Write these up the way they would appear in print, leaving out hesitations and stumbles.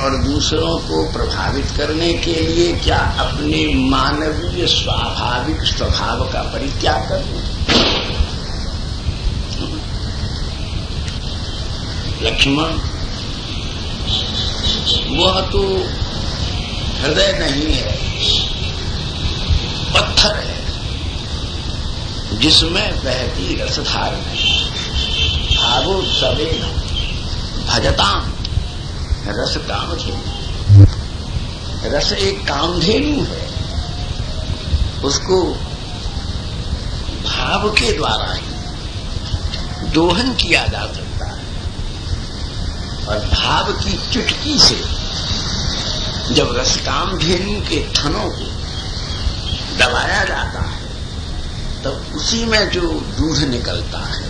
और दूसरों को प्रभावित करने के लिए क्या अपने मानवीय स्वाभाविक स्वभाव का परित्याग कर दूं? लक्ष्मण, वह तो हृदय नहीं है, पत्थर है जिसमें बहती रसधार नहीं। भावो सवेन भजताम रस कामधेनु। रस एक कामधेनु है, उसको भाव के द्वारा ही दोहन किया जा सकता है। और भाव की चुटकी से जब रस कामधेनु के थनों को दबाया जाता है तब उसी में जो दूध निकलता है,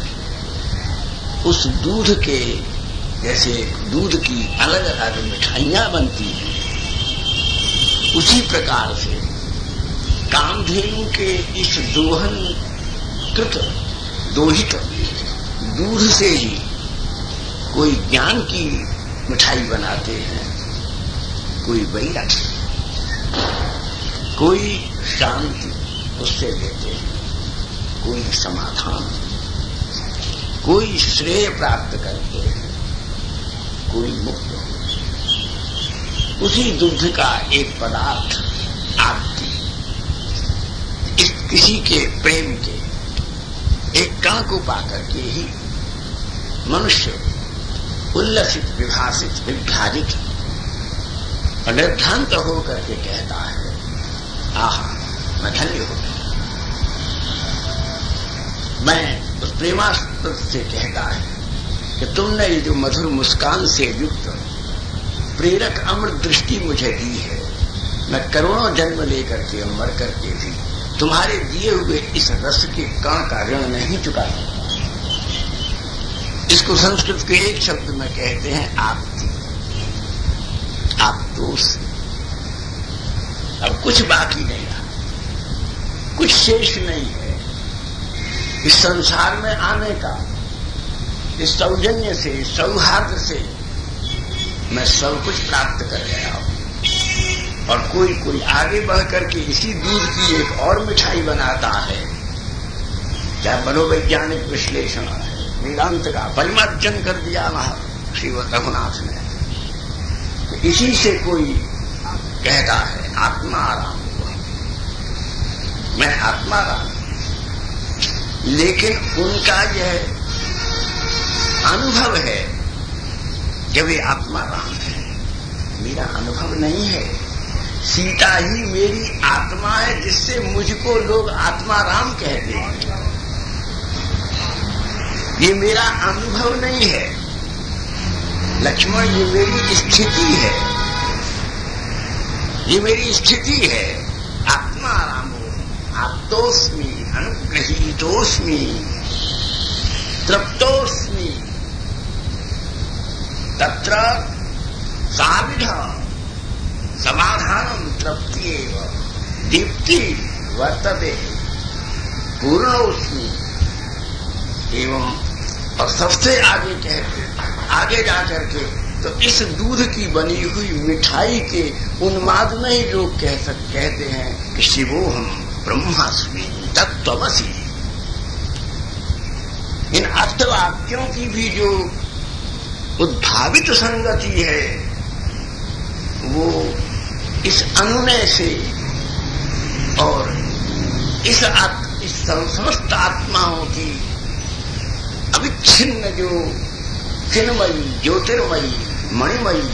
उस दूध के जैसे दूध की अलग अलग मिठाइयां बनती हैं, उसी प्रकार से कामधेनु के इस दोहन कृत दोहित दूध से ही कोई ज्ञान की मिठाई बनाते हैं, कोई वैराग्य, कोई शांति उससे लेते हैं, कोई समाधान, कोई श्रेय प्राप्त करते हैं, कोई मुक्त हो। उसी दुग्ध का एक पदार्थ आपकी इस किसी के प्रेम के एक कण को पाकर के ही मनुष्य उल्लसित, विभासित, विभ्राजित और निर्भ्रांत होकर के कहता है, आहा, मैं धन्य हो गया। मैं उस प्रेमास्पद से कहता है कि तुमने ये जो मधुर मुस्कान से युक्त प्रेरक अमृत दृष्टि मुझे दी है, मैं करोड़ों जन्म लेकर के मर करके भी तुम्हारे दिए हुए इस रस के कण का ऋण नहीं चुका सकता। इसको संस्कृत के एक शब्द में कहते हैं आप्ति, आप्तोष। अब कुछ बाकी नहीं रहा, कुछ शेष नहीं है इस संसार में आने का। इस सौजन्य से, सौहार्द से मैं सब कुछ प्राप्त कर गया हूं। और कोई आगे बढ़ करके इसी दूध की एक और मिठाई बनाता है। क्या मनोवैज्ञानिक विश्लेषण है, वेदांत का परिमार्जन कर दिया श्री रघुनाथ ने। तो इसी से कोई कहता है आत्माराम, मैं आत्माराम। लेकिन उनका यह अनुभव है कि वे आत्माराम है, मेरा अनुभव नहीं है। सीता ही मेरी आत्मा है जिससे मुझको लोग आत्माराम कहते हैं। ये मेरा अनुभव नहीं है लक्ष्मण, ये मेरी स्थिति है, ये मेरी स्थिति है। आत्मारामो आप्तोस्मि अनुग्रहीतोस्मि तृप्तोस्मि तत्र साविध समाधानम तृप्त्येव दीप्ति वर्तते पूर्णोस्मि। एवं और सबसे आगे कहते, आगे जाकर के तो इस दूध की बनी हुई मिठाई के उन्माद में ही लोग कहते हैं कि शिवोहम ब्रह्मास्मि तत्त्वमसि। इन अर्थवाक्यों की भी जो उद्भावित संगति है वो इस अनुनय से और इस समस्त आत्माओं की अविच्छिन्न जो चिन्मयी, ज्योतिर्मयी, मणिमयी,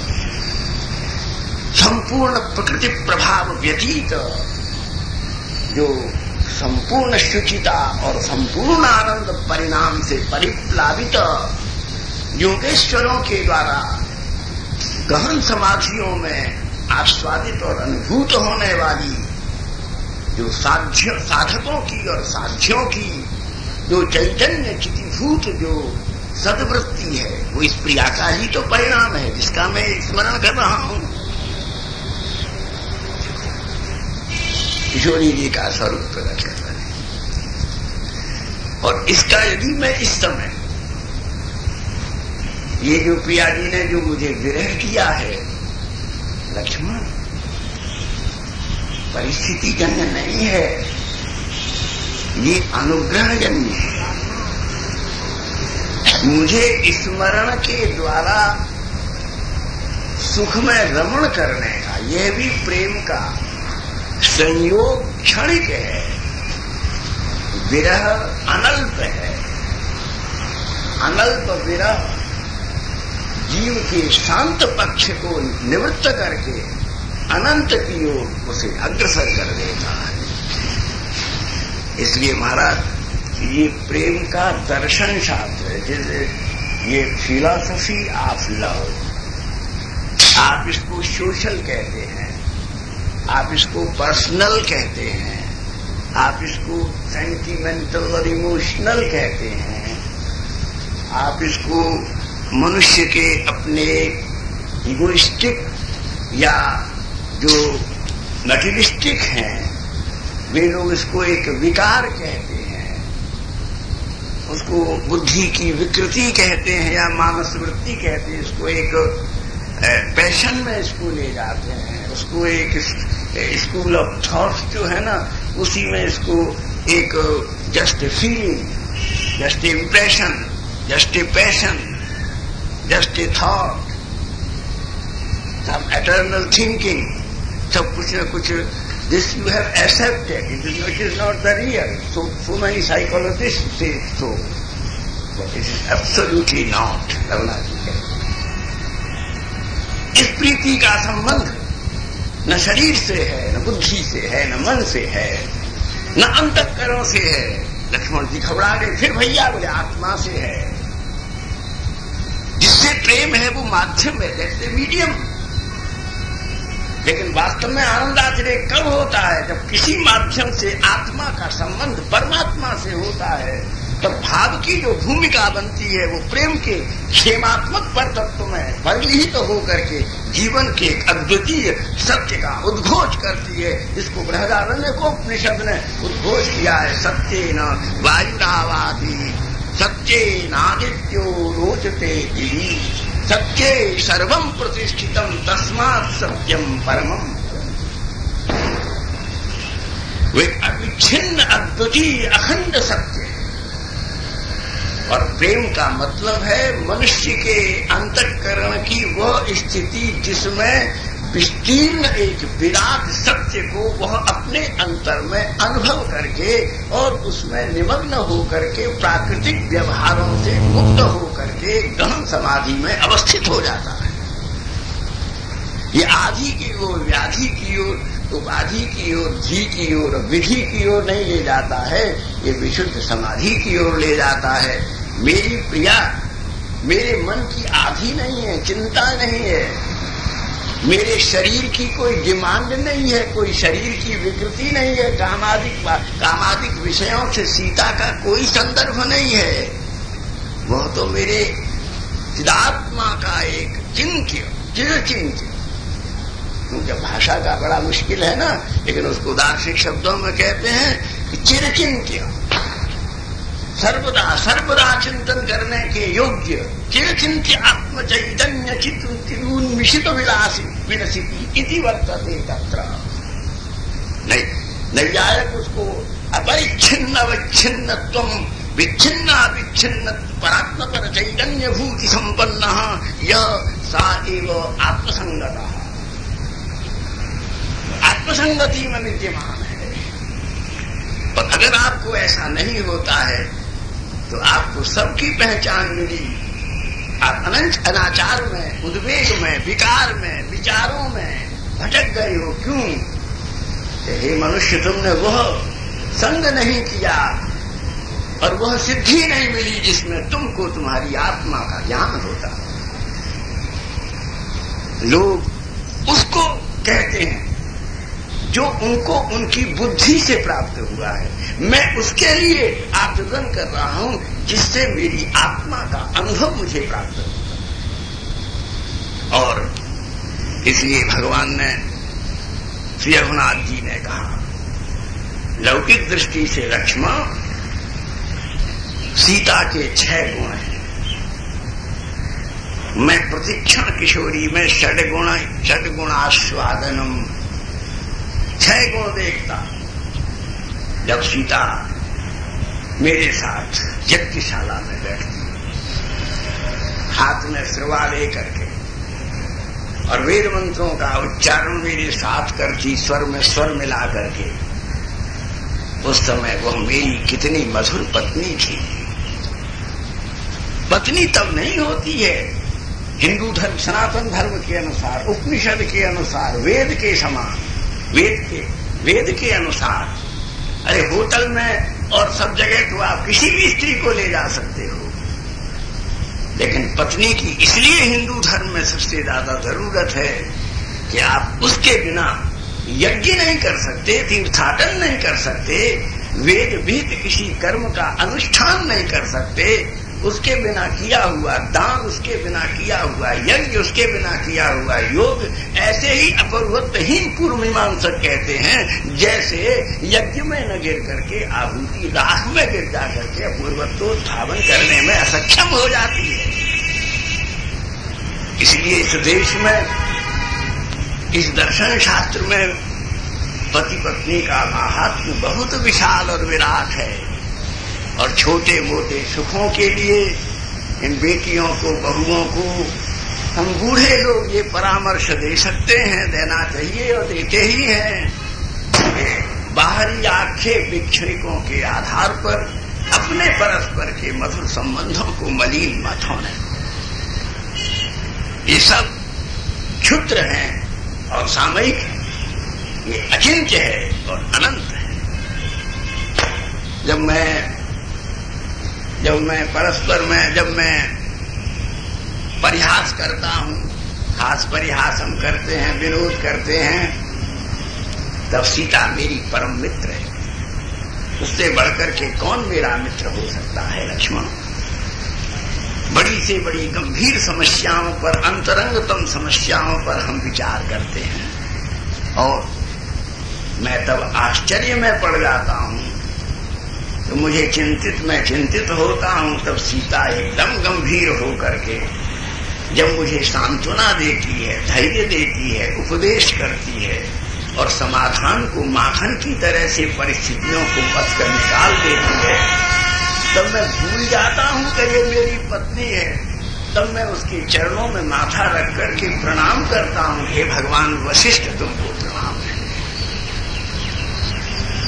संपूर्ण प्रकृति प्रभाव व्यतीत जो संपूर्ण शुचिता और संपूर्ण आनंद परिणाम से परिप्लावित योगेश्वरों के द्वारा गहन समाधियों में आस्वादित और अनुभूत होने वाली जो साधकों की और साध्यों की जो चैतन्य चितिभूत जो सद्वृत्ति है, वो इस प्रिया का ही तो परिणाम है जिसका मैं स्मरण कर रहा हूं। किशोरी जी का स्वरूप प्रकट करता है। और इसका यदि मैं इस समय ये जो प्रिया जी ने जो मुझे विरह किया है, लक्ष्मण, परिस्थिति जन्य नहीं है, ये अनुग्रह जन्य है। मुझे स्मरण के द्वारा सुख में रमण करने का, यह भी प्रेम का संयोग क्षणिक है। विरह अनल्प है। अनल्प विरह जीव के शांत पक्ष को निवृत्त करके अनंत की ओर उसे अग्रसर कर देता है। इसलिए महाराज ये प्रेम का दर्शन शास्त्र है, जैसे ये फिलॉसफी ऑफ लव। आप इसको सोशल कहते हैं, आप इसको पर्सनल कहते हैं, आप इसको सेंटिमेंटल और इमोशनल कहते हैं, आप इसको मनुष्य के अपने इगोइस्टिक या जो मटेरियलिस्टिक हैं वे लोग इसको एक विकार कहते हैं, उसको बुद्धि की विकृति कहते हैं या मानस वृत्ति कहते हैं, इसको एक पैशन में इसको ले जाते हैं, उसको एक स्कूल ऑफ थॉट्स जो है ना उसी में इसको एक just feeling, just impression, just a passion, just a thought, some eternal thinking, सब कुछ न कुछ this you have accepted, it is not the real. So many psychologist से so, but it is absolutely not. Raghunath ji कहते इस प्रीति का संबंध न शरीर से है, न बुद्धि से है, न मन से है, न अंतःकरण से है। लक्ष्मण जी घबरा गए, फिर भैया बोले आत्मा से है। जिससे प्रेम है वो माध्यम है, जैसे मीडियम। लेकिन वास्तव में आनंदाश्रय कब होता है? जब किसी माध्यम से आत्मा का संबंध परमात्मा से होता है, तब भाव की जो भूमिका बनती है वो प्रेम के क्षेमात्मक पर तत्व में परिलिहित तो होकर के जीवन के अद्वितीय सत्य का उद्घोष करती है। इसको बृहदारण्य को उपनिषद ने उद्घोष किया है, सत्येन वायुरावादि सत्येनादित्यो रोचते दिवि सत्ये सर्वं प्रतिष्ठितम् तस्मात् सत्यम परमम्। वो एक अविच्छिन्न अद्वितीय अखंड सत्य है। और प्रेम का मतलब है मनुष्य के अंतःकरण की वह स्थिति जिसमें विस्तीर्ण एक विराट सत्य को वह अपने अंतर में अनुभव करके और उसमें निमग्न होकर के प्राकृतिक व्यवहारों से मुक्त होकर के गहन समाधि में अवस्थित हो जाता है। ये आधि की ओर, व्याधि की ओर, उपाधि की ओर, धी की ओर, विधि की ओर नहीं ले जाता है, ये विशुद्ध समाधि की ओर ले जाता है। मेरी प्रिया मेरे मन की आधी नहीं है, चिंता नहीं है, मेरे शरीर की कोई डिमांड नहीं है, कोई शरीर की विकृति नहीं है, कामादिक विषयों से सीता का कोई संदर्भ नहीं है। वह तो मेरे चिदात्मा का एक चिंत्य, चिरचिंत्य। क्योंकि भाषा का बड़ा मुश्किल है ना, लेकिन उसको दार्शनिक शब्दों में कहते हैं कि चिरचिंत्य, सर्वदा चिंतन करने के योग्य, चिरचिंत्य आत्म चैतन्य चित्तोन्मिषित विलसिति इति वर्तते तत्र। नैयायिक उसको अपरिच्छिन्न अवच्छिन्नत्वं विच्छिन्न परात्मपर चैतन्य भूति संपन्न यह सा एव आत्मसंगतः, आत्मसंगति में विद्यमान है। और अगर आपको ऐसा नहीं होता है तो आपको सबकी पहचान मिली, आप अनंत अनाचार में, उद्वेग में, विकार में, विचारों में भटक गए हो। क्यों? हे मनुष्य, तुमने वह संग नहीं किया और वह सिद्धि नहीं मिली जिसमें तुमको तुम्हारी आत्मा का ज्ञान होता। लोग उसको कहते हैं जो उनको उनकी बुद्धि से प्राप्त हुआ है। मैं उसके लिए आवेदन कर रहा हूं जिससे मेरी आत्मा का अनुभव मुझे प्राप्त होगा। और इसलिए भगवान ने, श्री रघुनाथ जी ने कहा, लौकिक दृष्टि से लक्ष्मण सीता के 6 गुण हैं मैं प्रतिक्षण किशोरी में षड्गुणास्वादनम 6 गुण देखता। जब सीता मेरे साथ यज्ञशाला में बैठती, हाथ में श्रवा लेकर के और वेद मंत्रों का उच्चारण मेरे साथ करती, स्वर में स्वर मिला करके, उस समय वह मेरी कितनी मधुर पत्नी थी। पत्नी तब नहीं होती है हिंदू धर्म, सनातन धर्म के अनुसार, उपनिषद के अनुसार, वेद के समान, वेद के अनुसार। अरे होटल में और सब जगह तो आप किसी भी स्त्री को ले जा सकते हो, लेकिन पत्नी की इसलिए हिंदू धर्म में सबसे ज्यादा जरूरत है कि आप उसके बिना यज्ञ नहीं कर सकते, तीर्थाटन नहीं कर सकते, वेद विहित किसी कर्म का अनुष्ठान नहीं कर सकते, उसके बिना किया हुआ दान, उसके बिना किया हुआ यज्ञ, उसके बिना किया हुआ योग ऐसे ही अपरिवर्तहीन पूर्व मीमांसक कहते हैं जैसे यज्ञ में न गिर करके आहुति राख में गिर जा करके अपूर्वत्वोत्थापन करने में असक्षम हो जाती है। इसलिए इस देश में, इस दर्शन शास्त्र में पति पत्नी का महात्म्य बहुत विशाल और विराट है। और छोटे मोटे सुखों के लिए इन बेटियों को, बहुओं को हम बूढ़े लोग ये परामर्श दे सकते हैं, देना चाहिए और देते ही हैं। बाहरी आक्षेप विक्षेपों के आधार पर अपने परस्पर के मधुर संबंधों को मलिन मत होने। ये सब क्षुद्र हैं और सामयिक है, ये अचिंत्य है और अनंत है। जब मैं परिहास करता हूं, खास परिहास हम करते हैं, विनोद करते हैं, तब सीता मेरी परम मित्र है। उससे बढ़कर के कौन मेरा मित्र हो सकता है? लक्ष्मण, बड़ी से बड़ी गंभीर समस्याओं पर, अंतरंगतम समस्याओं पर हम विचार करते हैं और मैं तब आश्चर्य में पड़ जाता हूं। तो मैं चिंतित होता हूं, तब सीता एकदम गंभीर होकर के जब मुझे सांत्वना देती है, धैर्य देती है, उपदेश करती है और समाधान को माखन की तरह से परिस्थितियों को पथ कर निकाल देती है, तब मैं भूल जाता हूं कि ये मेरी पत्नी है। तब मैं उसके चरणों में माथा रख करके प्रणाम करता हूं, हे भगवान वशिष्ठ तुमको प्रणाम है।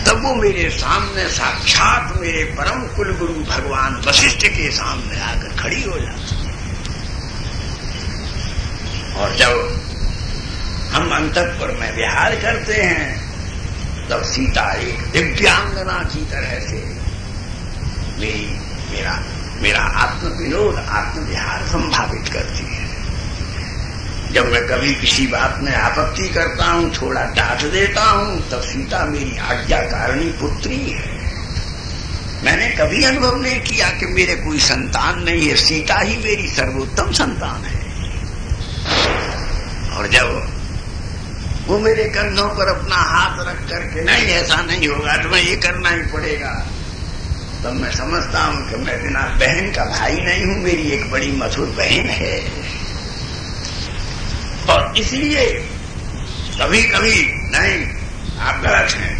तब वो मेरे सामने साक्षात मेरे परम कुल गुरु भगवान वशिष्ठ के सामने आकर खड़ी हो जाती है। और जब हम अंतःपुर में विहार करते हैं, तब सीता एक दिव्यांगना की तरह से मेरा आत्म विनोद, आत्म विहार संभावित करती है। जब मैं कभी किसी बात में आपत्ति करता हूं, थोड़ा डांट देता हूं, तब सीता मेरी आज्ञाकारिणी पुत्री है। मैंने कभी अनुभव नहीं किया कि मेरे कोई संतान नहीं है, सीता ही मेरी सर्वोत्तम संतान है। और जब वो मेरे कंधों पर अपना हाथ रख करके, नहीं ऐसा नहीं होगा, तुम्हें ये करना ही पड़ेगा, तब मैं समझता हूं कि मैं बिना बहन का भाई नहीं हूं, मेरी एक बड़ी मधुर बहन है। और इसलिए कभी कभी नहीं, आप गलत हैं,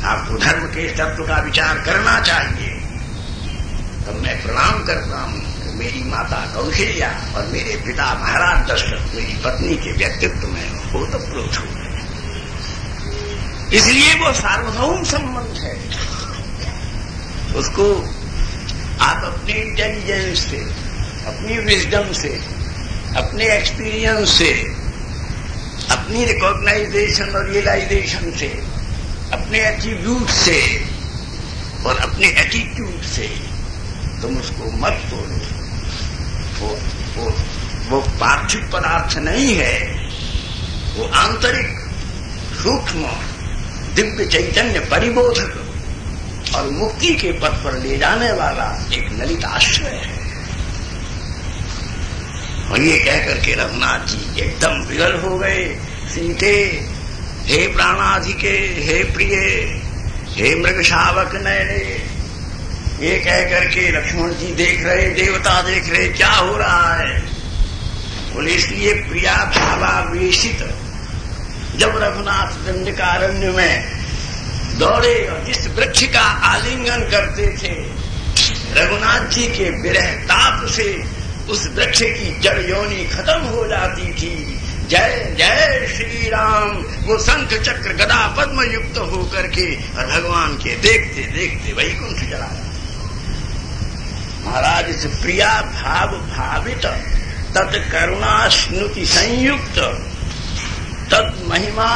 आपको धर्म के तत्व का विचार करना चाहिए। तब मैं प्रणाम करता हूं कि मेरी माता कौशल्या और मेरे पिता महाराज दशरथ मेरी पत्नी के व्यक्तित्व में ओतप्रोत हो गए। इसलिए वो सार्वभौम संबंध है। उसको आप अपनी इंटेलिजेंस से, अपनी विजडम से, अपने एक्सपीरियंस से, अपनी रिकॉग्नाइजेशन और रियलाइजेशन से, अपने एट्रीब्यूट से और अपने एटीट्यूड से तुम उसको मत तोड़ो। वो पार्थिव पदार्थ नहीं है, वो आंतरिक सूक्ष्म दिव्य चैतन्य परिबोधक और मुक्ति के पथ पर ले जाने वाला एक ललित आश्रय है। और ये कहकर के रघुनाथ जी एकदम विगल हो गए। सीते, हे प्राणाधिके, हे प्रिय, हे मृग शावक नयने, ये कह करके लक्ष्मण जी देख रहे, देवता देख रहे, क्या हो रहा है। बोले इसलिए प्रिया भावावेशित जब रघुनाथ दंडकारण्य में दौड़े और जिस वृक्ष का आलिंगन करते थे, रघुनाथ जी के विरह ताप से उस वृक्ष की जड़ योनि खत्म हो जाती थी। जय जय श्री राम, वो शंख चक्र गदा पद्म युक्त होकर के और भगवान के देखते देखते वैकुंठ चला गया। महाराज इस प्रिया भाव भावित तत् करुणा स्नुति संयुक्त तत् महिमा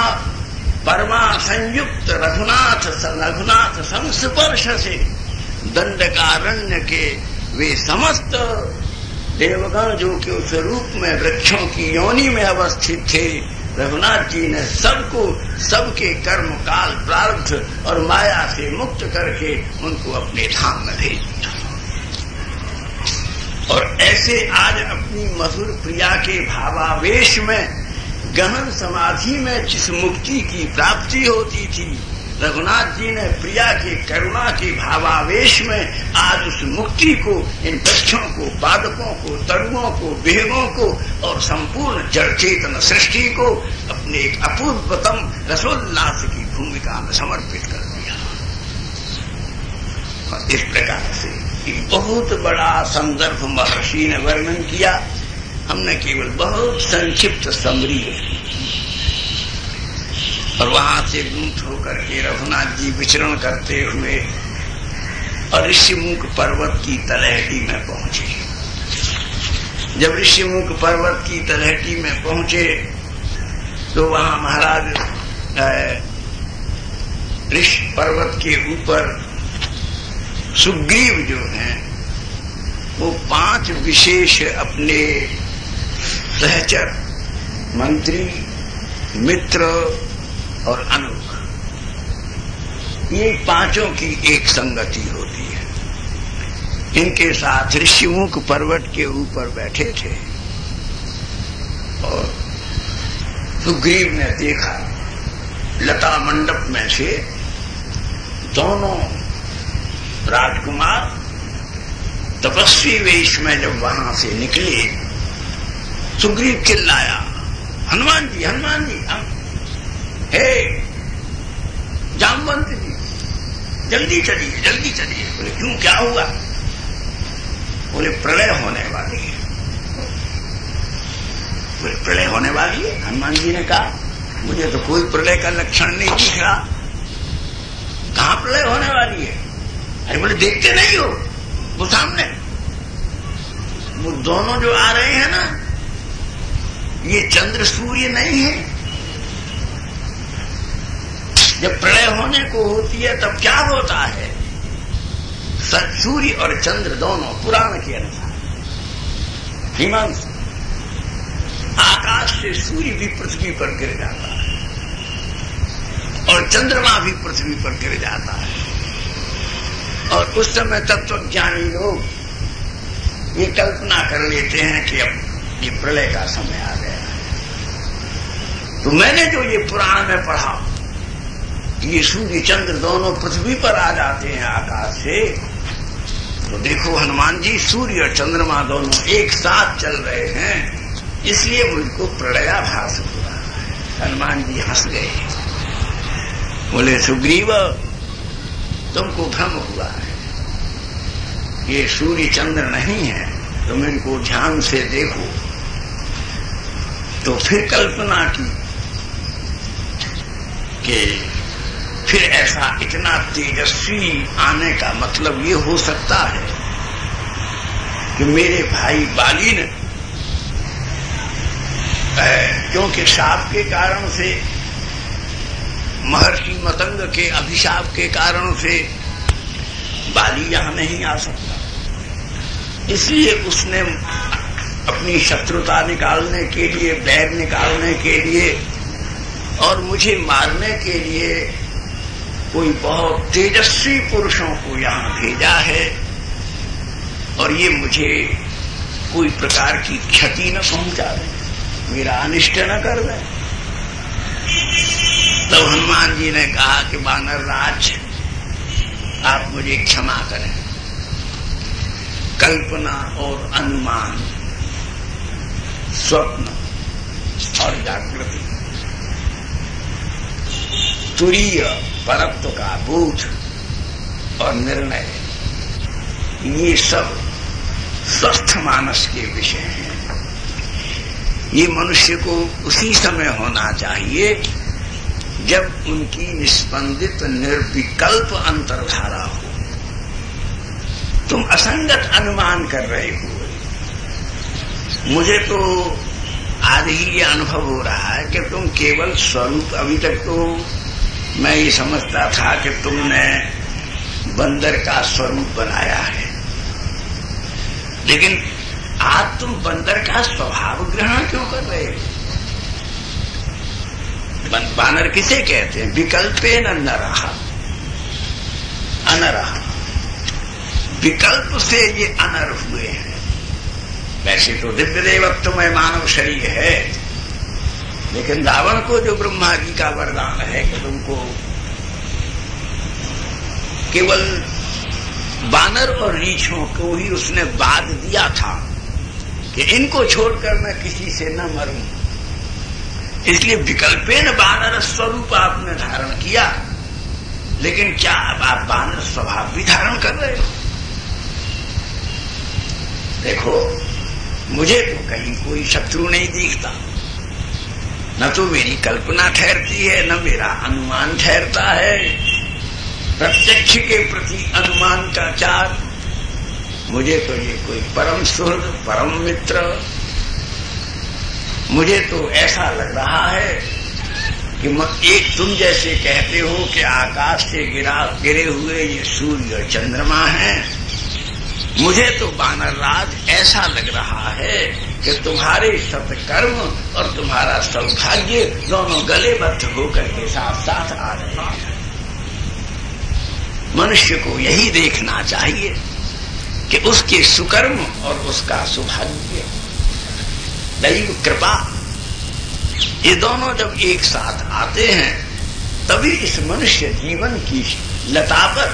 परमा संयुक्त रघुनाथ संस्पर्श से दंडकारण्य के वे समस्त देवगण जो कि उस रूप में वृक्षों की योनि में अवस्थित थे, रघुनाथ जी ने सबको सबके कर्म काल प्रारब्ध और माया से मुक्त करके उनको अपने धाम में भेज दिया। और ऐसे आज अपनी मधुर प्रिया के भावावेश में गहन समाधि में जिस मुक्ति की प्राप्ति होती थी, रघुनाथ जी ने प्रिया के करुणा के भावावेश में आज उस मुक्ति को, इन वृक्षों को, पादपों को, तरुओं को, बेहगों को और संपूर्ण जड़ चेतन सृष्टि को अपने एक अपूर्वतम रसोल्लास की भूमिका में समर्पित कर दिया। और इस प्रकार से एक बहुत बड़ा संदर्भ महर्षि ने वर्णन किया। हमने केवल बहुत संक्षिप्त समरी और वहां से दूत होकर के रघुनाथ जी विचरण करते हुए और ऋषिमुख पर्वत की तलहटी में पहुंचे। जब ऋषिमुख पर्वत की तलहटी में पहुंचे तो वहां महाराज ऋषि पर्वत के ऊपर सुग्रीव जो हैं वो 5 विशेष अपने सहचर, मंत्री, मित्र और अनुग, ये पांचों की एक संगति होती है। इनके साथ ऋषिमुख पर्वत के ऊपर बैठे थे और सुग्रीव ने देखा लता मंडप में से दोनों राजकुमार तपस्वी वेश में जब वहां से निकले, सुग्रीव चिल्लाया, हनुमान जी, हनुमान जी, हे जामवंत जी, जल्दी चलिए, जल्दी चलिए। बोले क्यों, क्या हुआ? बोले प्रलय होने वाली है। बोले प्रलय होने वाली है? हनुमान जी ने कहा मुझे तो कोई प्रलय का लक्षण नहीं दिख रहा, कहां प्रलय होने वाली है? अरे बोले देखते नहीं हो वो सामने, वो दोनों जो आ रहे हैं ना, ये चंद्र सूर्य नहीं है। जब प्रलय होने को होती है तब क्या होता है? सूर्य और चंद्र दोनों पुराण के अनुसार हिमांश आकाश से सूर्य भी पृथ्वी पर गिर जाता है और चंद्रमा भी पृथ्वी पर गिर जाता है। और उस समय तत्वज्ञानी लोग ये कल्पना कर लेते हैं कि अब ये प्रलय का समय आ गया है। तो मैंने जो ये पुराण में पढ़ा, ये सूर्य चंद्र दोनों पृथ्वी पर आ जाते हैं आकाश से, तो देखो हनुमान जी, सूर्य और चंद्रमा दोनों एक साथ चल रहे हैं, इसलिए मुझको प्रलयाभास हो रहा है। हनुमान जी हंस गए, बोले सुग्रीव तुमको भ्रम हुआ है, ये सूर्य चंद्र नहीं है, तुम इनको ध्यान से देखो। तो फिर कल्पना की कि फिर ऐसा इतना तेजस्वी आने का मतलब ये हो सकता है कि मेरे भाई बाली ने, क्योंकि शाप के कारण से, महर्षि मतंग के अभिशाप के कारण से बाली यहां नहीं आ सकता, इसलिए उसने अपनी शत्रुता निकालने के लिए, बैर निकालने के लिए और मुझे मारने के लिए कोई बहुत तेजस्वी पुरुषों को यहां भेजा है, और ये मुझे कोई प्रकार की क्षति न पहुंचा दे, मेरा अनिष्ट न कर दे। तब हनुमान जी ने कहा कि वानर राज, आप मुझे क्षमा करें, कल्पना और अनुमान, स्वप्न और जागृति, तुरीय परत्व का बोध और निर्णय, ये सब स्वस्थ मानस के विषय हैं। ये मनुष्य को उसी समय होना चाहिए जब उनकी निस्पंदित निर्विकल्प अंतर्धारा हो। तुम असंगत अनुमान कर रहे हो। मुझे तो आज ही ये अनुभव हो रहा है कि तुम केवल स्वरूप, अभी तक तो मैं ये समझता था कि तुमने बंदर का स्वरूप बनाया है, लेकिन आज तुम बंदर का स्वभाव ग्रहण क्यों कर रहे हो? बानर किसे कहते हैं? विकल्पे नरः, अनरः, विकल्प से ये अनर हुए हैं। वैसे तो दिव्य देवत्व में मानव शरीर है, लेकिन रावण को जो ब्रह्मा जी का वरदान है कि तुमको केवल बानर और रीछों को ही उसने बाध दिया था कि इनको छोड़कर मैं किसी से न मरूं, इसलिए विकल्पेन बानर स्वरूप आपने धारण किया। लेकिन क्या अब आप बानर स्वभाव भी धारण कर रहे हो? देखो, मुझे तो कहीं कोई शत्रु नहीं दिखता, न तो मेरी कल्पना ठहरती है, न मेरा अनुमान ठहरता है। प्रत्यक्ष के प्रति अनुमान का चार, मुझे तो ये कोई परम सुहृद, परम मित्र, मुझे तो ऐसा लग रहा है कि एक तुम जैसे कहते हो कि आकाश से गिरे हुए ये सूर्य और चंद्रमा हैं, मुझे तो वानरराज ऐसा लग रहा है कि तुम्हारे सत्कर्म और तुम्हारा सौभाग्य दोनों गलेबद्ध होकर के साथ साथ आ रहे हैं। मनुष्य को यही देखना चाहिए कि उसके सुकर्म और उसका सौभाग्य, दैव कृपा, ये दोनों जब एक साथ आते हैं तभी इस मनुष्य जीवन की लता पर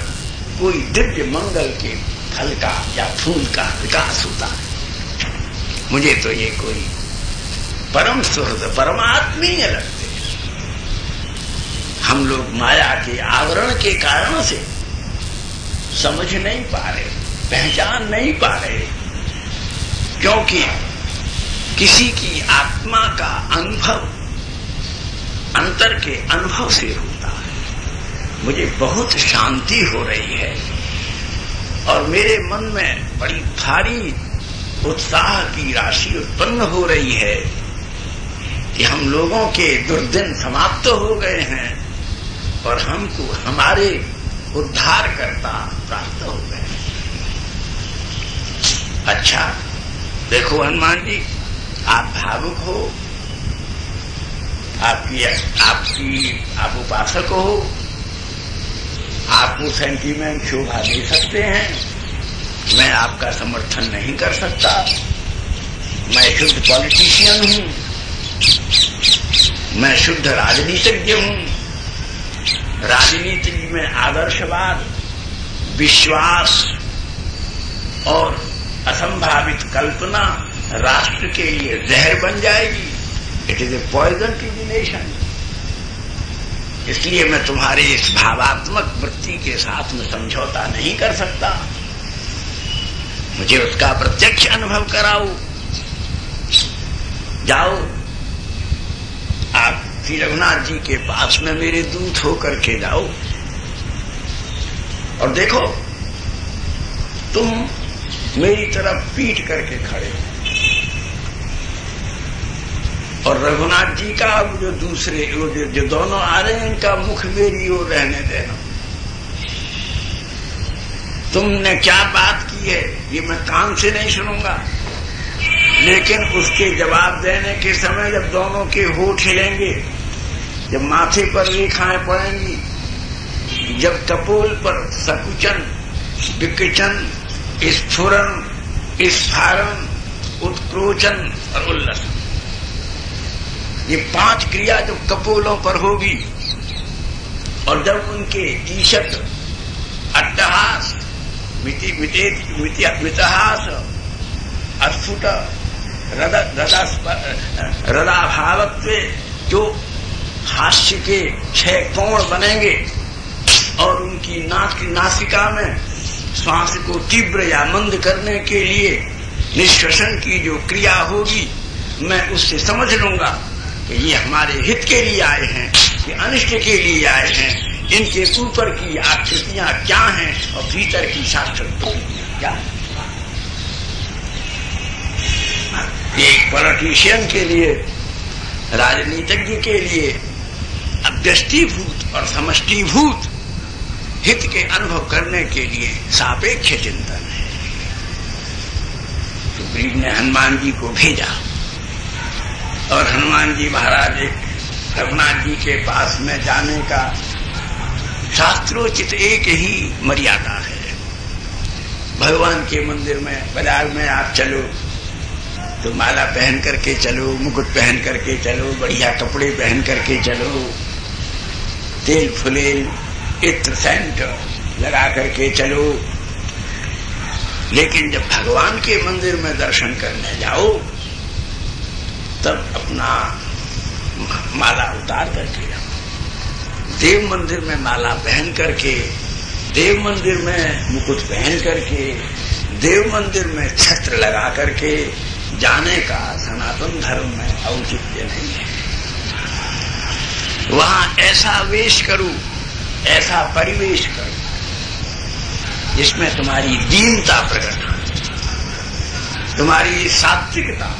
कोई दिव्य मंगल के फल का या फूल का विकास होता है। मुझे तो ये कोई परम सुहृद, परमात्मीय लगते हैं। हम लोग माया के आवरण के कारण से समझ नहीं पा रहे, पहचान नहीं पा रहे, क्योंकि किसी की आत्मा का अनुभव अंतर के अनुभव से होता है। मुझे बहुत शांति हो रही है और मेरे मन में बड़ी भारी उत्साह की राशि उत्पन्न हो रही है कि हम लोगों के दुर्दिन समाप्त हो गए हैं और हमको हमारे उद्धारकर्ता प्राप्त हो गए। अच्छा, देखो हनुमान जी, आप भावुक हो, आप उपासक हो, आपको सेंटीमेंट शोभा दे सकते हैं, मैं आपका समर्थन नहीं कर सकता। मैं शुद्ध पॉलिटिशियन हूं, मैं शुद्ध राजनीतिज्ञ हूं। राजनीति में आदर्शवाद, विश्वास और असंभावित कल्पना राष्ट्र के लिए जहर बन जाएगी। It is a poison to the nation. इसलिए मैं तुम्हारे इस भावात्मक वृत्ति के साथ में समझौता नहीं कर सकता। मुझे उसका प्रत्यक्ष अनुभव कराओ। जाओ, आप श्री रघुनाथ जी के पास में मेरे दूत होकर के जाओ और देखो, तुम मेरी तरफ पीठ करके खड़े हो और रघुनाथ जी का जो दूसरे जो दोनों आ रहे हैं, इनका मुख मेरी ओर रहने देना। तुमने क्या बात की है ये मैं कान से नहीं सुनूंगा, लेकिन उसके जवाब देने के समय जब दोनों के होठ हिलेंगे, जब माथे पर रेखाएं पड़ेंगी, जब कपोल पर सकुचन, विकचन, स्फुरन, स्फारन, उत्क्रोचन और उल्लसन, ये 5 क्रिया जब कपोलों पर होगी और जब उनके ईशत, अट्टहास, मिति मितहास अस्फुट रदाभावत्व, जो हास्य के 6 कोण बनेंगे और उनकी नासिका में श्वास को तीव्र या मंद करने के लिए निष्कर्षण की जो क्रिया होगी, मैं उससे समझ लूंगा कि ये हमारे हित के लिए आए हैं, ये अनिष्ट के लिए आए हैं। इनके ऊपर की आकृतियां क्या हैं और भीतर की शास्त्र क्या है। एक पॉलिटिशियन के लिए, राजनीतिज्ञ के लिए अव्यष्टिभूत और समष्टिभूत हित के अनुभव करने के लिए सापेक्ष चिंतन है। सुग्रीव ने हनुमान जी को भेजा और हनुमान जी महाराज रघुनाथ जी के पास में जाने का शास्त्रोचित एक ही मर्यादा है। भगवान के मंदिर में, बाजार में आप चलो तो माला पहन करके चलो, मुकुट पहन करके चलो, बढ़िया कपड़े पहन करके चलो, तेल फुलेल इत्र सेंट लगा करके चलो। लेकिन जब भगवान के मंदिर में दर्शन करने जाओ तब अपना माला उतार करके जाओ। देव मंदिर में माला पहन करके, देव मंदिर में मुकुट पहन करके, देव मंदिर में छत्र लगा करके जाने का सनातन धर्म में औचित्य नहीं है। वहां ऐसा वेश करूं, ऐसा परिवेश करूं जिसमें तुम्हारी दीनता प्रकट हो, तुम्हारी सात्विकता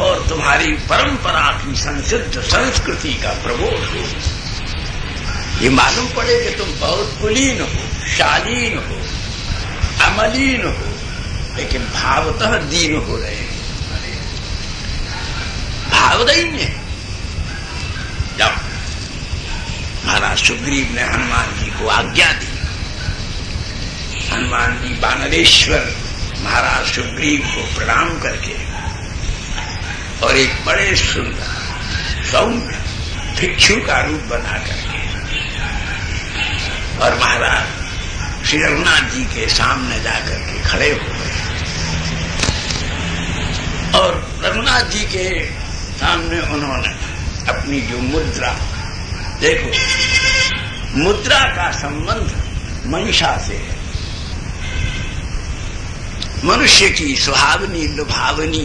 और तुम्हारी परंपरा की संसिद्ध संस्कृति का प्रबोध हो। ये मालूम पड़े कि तुम बहुत कुलीन हो, शालीन हो, अमलीन हो, लेकिन भावतः दीन हो रहे, भावदैन्य। जब महाराज सुग्रीव ने हनुमान जी को आज्ञा दी, हनुमान जी वानरेश्वर महाराज सुग्रीव को प्रणाम करके और एक बड़े सुंदर सौम्य भिक्षु का रूप बना करके और महाराज श्री रघुनाथ जी के सामने जाकर के खड़े हो गए और रघुनाथ जी के सामने उन्होंने अपनी जो मुद्रा, देखो मुद्रा का संबंध मंशा से है। मनुष्य की सुहावनी, लुभावनी,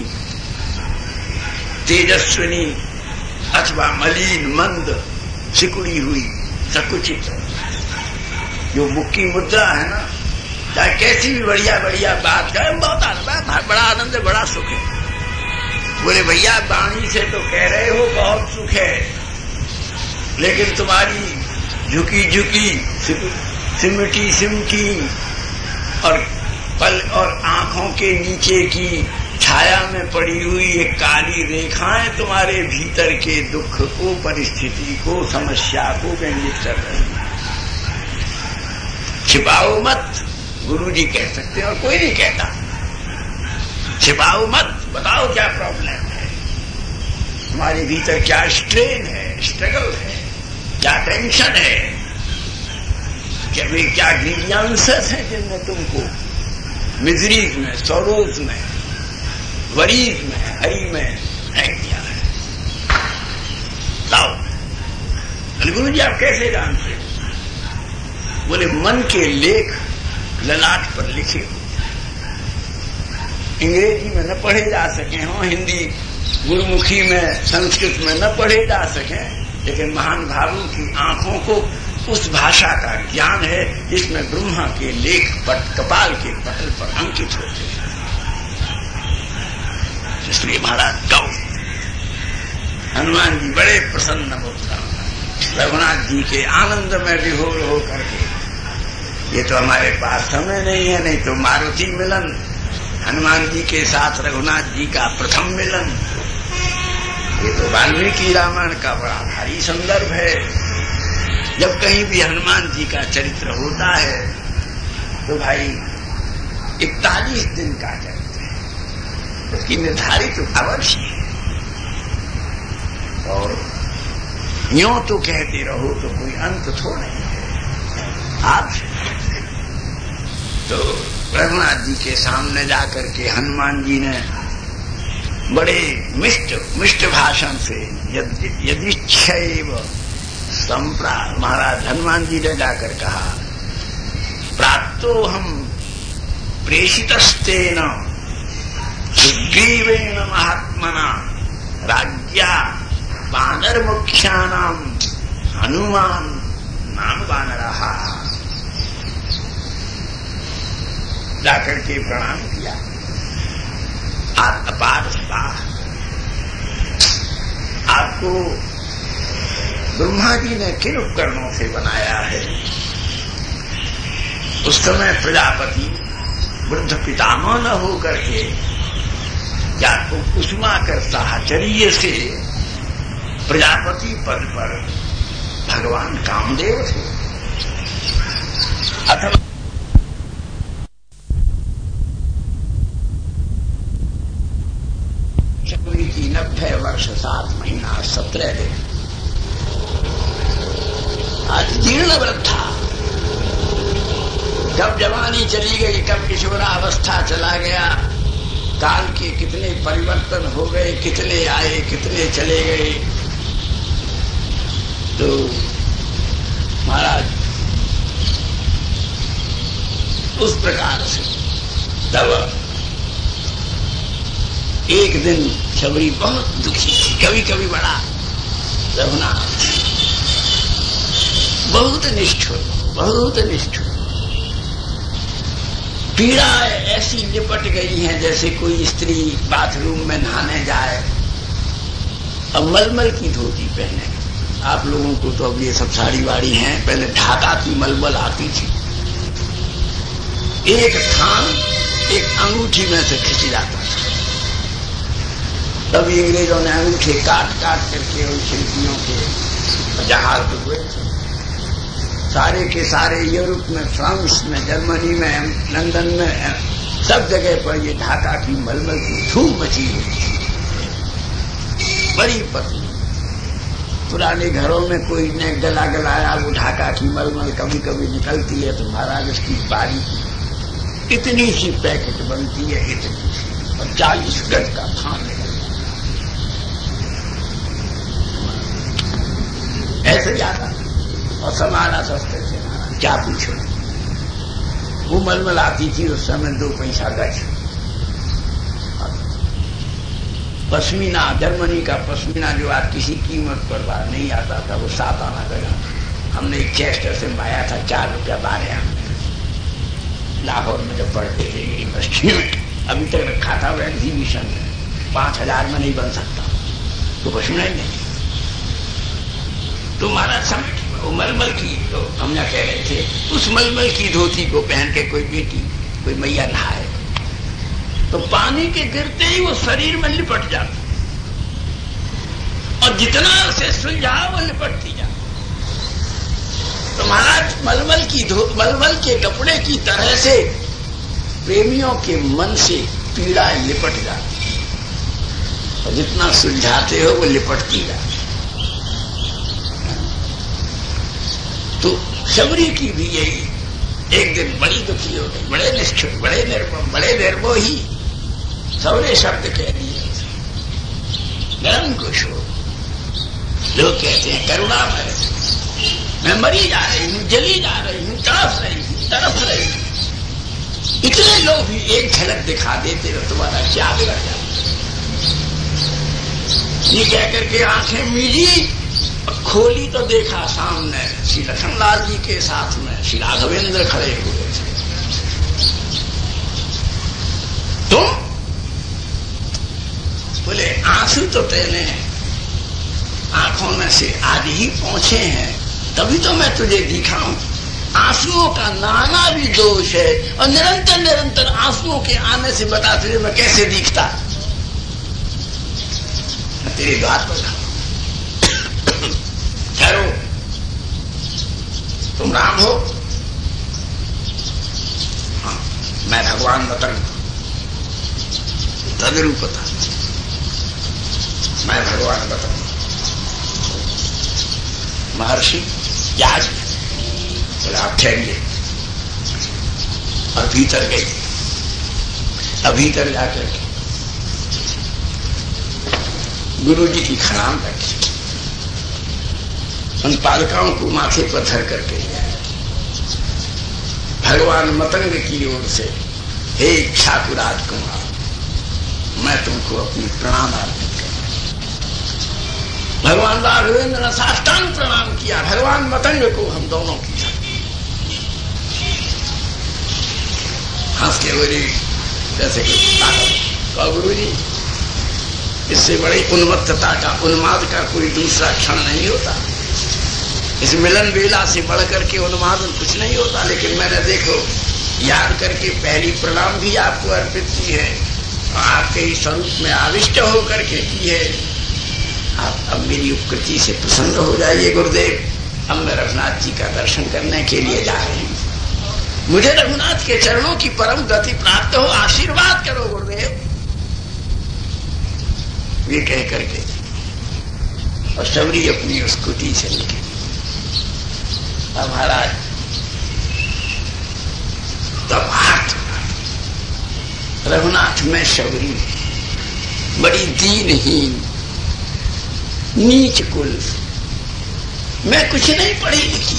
तेजस्विनी अथवा मलिन, मंद, सिकुड़ी हुई, सकुचित जो मुख की मुद्रा है ना, चाहे कैसी भी बढ़िया बढ़िया बात कहे, बहुत बड़ा आनंद है, बड़ा सुख है। बोले भैया वाणी से तो कह रहे हो बहुत सुख है, लेकिन तुम्हारी झुकी झुकी, सिमटी सिमटी और पल और आंखों के नीचे की छाया में पड़ी हुई एक काली रेखाएं तुम्हारे भीतर के दुख को, परिस्थिति को, समस्या को व्यंजित कर रही है। छिपाओ मत, गुरुजी कह सकते हैं और कोई नहीं कहता। छिपाओ मत, बताओ क्या प्रॉब्लम है, तुम्हारे भीतर क्या स्ट्रेन है, स्ट्रगल है, क्या टेंशन है, क्या ग्रीवियंसेस है जिनने तुमको मिजरीज में, सौरोज में, वरीज में, हरी में फेंक दिया है। लाओ। गुरु जी आप कैसे जानते हो? बोले मन के लेख ललाट पर लिखे हो, अंग्रेजी में न पढ़े जा सके हों, हिंदी गुरुमुखी में, संस्कृत में न पढ़े जा सके, लेकिन महान भावों की आंखों को उस भाषा का ज्ञान है जिसमें ब्रह्मा के लेख कपाल के पटल पर अंकित होते हैं। इसलिए महाराज गौ हनुमान जी बड़े प्रसन्न होता, रघुनाथ जी के आनंद में विभोर हो करके, ये तो हमारे पास समय नहीं है, नहीं तो मारुति मिलन, हनुमान जी के साथ रघुनाथ जी का प्रथम मिलन, ये तो वाल्मीकि रामायण का बड़ा भारी संदर्भ है। जब कहीं भी हनुमान जी का चरित्र होता है तो भाई 41 दिन का चरित्र है, उसकी निर्धारित अवश्य है। और यूं तो कहते रहो तो कोई अंत थोड़ा नहीं है। आप तो रघुनाथ जी के सामने जाकर के हनुमान जी ने बड़े मिष्ट भाषण से यदिच्छैव संप्रा, महाराज हनुमान जी ने जाकर कहा, प्राप्तो हम प्रेषितस्तेन सुग्रीवेण महात्मना राज्ञा वानर मुख्यानाम हनुमान नाम वानरः। जाकर के प्रणाम किया। अपार आपको ब्रह्मा जी ने किन उपकरणों से बनाया है? उस समय प्रजापति वृद्ध पितामह न होकर के या तो कुसुमाकर साहचर्य से प्रजापति पद पर भगवान कामदेव थे, अथवा शबरी की 90 वर्ष 7 महीना 17 दिन। आज जीर्ण वृद्धा, कब जवानी चली गई, कब किशोरावस्था चला गया, काल के कितने परिवर्तन हो गए, कितने आए कितने चले गए। तो महाराज उस प्रकार से तब एक दिन शबरी बहुत दुखी थी, कभी कभी बड़ा रघुनाथ बहुत निष्ठुर पीड़ा ऐसी लिपट गई है जैसे कोई स्त्री बाथरूम में नहाने जाए, अब मलमल की धोती पहने। आप लोगों को तो अब ये सब साड़ी वाड़ी हैं, पहले ढाका की मलमल आती थी, एक थान एक अंगूठी में से खिंच जाता था। तभी अंग्रेजों ने अंगूठे काट करके उन शिल्पियों के जहाज हुए, सारे के सारे यूरोप में, फ्रांस में, जर्मनी में, लंदन में, सब जगह पर ये ढाका की मलमल की धूम मची हुई थी। बड़ी पतली, पुराने घरों में कोई ने गला गलाया, वो ढाका की मलमल कभी कभी निकलती है तो महाराज उसकी बारी इतनी सी पैकेट बनती है, इतनी सी, और 40 गज का थान निकलता ऐसे जाता और समाना सस्ते से महाराज, क्या पूछो। वो मलमल आती थी उस समय 2 पैसा गज। पश्मीना, जर्मनी का पश्मीना जो आज किसी कीमत पर बाहर नहीं आता था, वो 7 आना गया। हमने एक चेस्टर से मंगाया था, 4 रुपया 12 आने, लाहौर में जब पढ़ते थे यूनिवर्सिटी में। अभी तक रखा था वो एग्जीबिशन में, 5000 में नहीं बन सकता, तो पश्मीना ही नहीं। तो महाराज समझ वो मलमल की, तो हम ना कह रहे थे उस मलमल की धोती को पहन के कोई बेटी, कोई मैया नहाए तो पानी के गिरते ही वो शरीर में लिपट जाता, और जितना उसे सुलझा वो लिपटती जाती। तो महाराज मलमल के कपड़े की तरह से प्रेमियों के मन से पीड़ा लिपट जाती, और जितना सुलझाते हो वो लिपटती जाती। तो शबरी की भी यही एक दिन बड़ी दुखी हो गई, बड़े निष्ठुर, बड़े निर्मम, बड़े निर्मोही, सौरे शब्द कह दिए, निरंकुश हो। लोग कहते हैं करुणामय, मैं मरी जा रही हूं, जली जा रही हूं, तड़प रही हूं। इतने लोग भी एक झलक दिखा देते तो तुम्हारा क्या बिगड़ जाता। ये कह करके आंखें मीली, खोली तो देखा सामने श्री लखनलाल जी के साथ में श्री राघवेंद्र खड़े हुए थे। तो बोले आंसू तो तेने आंखों में से आज ही पहुंचे हैं, तभी तो मैं तुझे दिखाऊं। आंसुओं का नाना भी दोष है, और निरंतर आंसुओं के आने से बता तुझे मैं कैसे दिखता। तेरे द्वार पर ठहरो, तुम राम हो? हाँ, मैं भगवान बताऊं, तद्रूपता मैं भगवान बताऊं। महर्षि याज बोले आप ठहरिए, और भीतर गई। अब भीतर जाकर के गुरु जी की खड़ाम रखी, उन पालकाओं को माथे पर धर करके भगवान मतंग की ओर से, हे ठाकुर राजकुमार, मैं तुमको अपनी प्रणाम अर्पित करता। भगवान राघवेंद्र ने साष्टांग प्रणाम किया भगवान मतंग को, हम दोनों की हंस के बोली जैसे कहो गुरु जी, इससे बड़ी उन्मत्तता का, उन्माद का कोई दूसरा क्षण नहीं होता। इस मिलन बेला से बढ़कर के उन्माद कुछ नहीं होता। लेकिन मैंने देखो याद करके पहली प्रणाम भी आपको अर्पित की है, आपके ही स्वरूप में आविष्ट होकर के की है। आप अब मेरी उपकृति से प्रसन्न हो जाइए गुरुदेव। अब मैं रघुनाथ जी का दर्शन करने के लिए जा रही हूँ, मुझे रघुनाथ के चरणों की परम गति प्राप्त हो, आशीर्वाद करो गुरुदेव। ये कह करके और शबरी अपनी उस कुटी से निकली। अब महाराज तब हाथ रघुनाथ में शबरी बड़ी दीनहीन नीच कुल, मैं कुछ नहीं पढ़ी लिखी,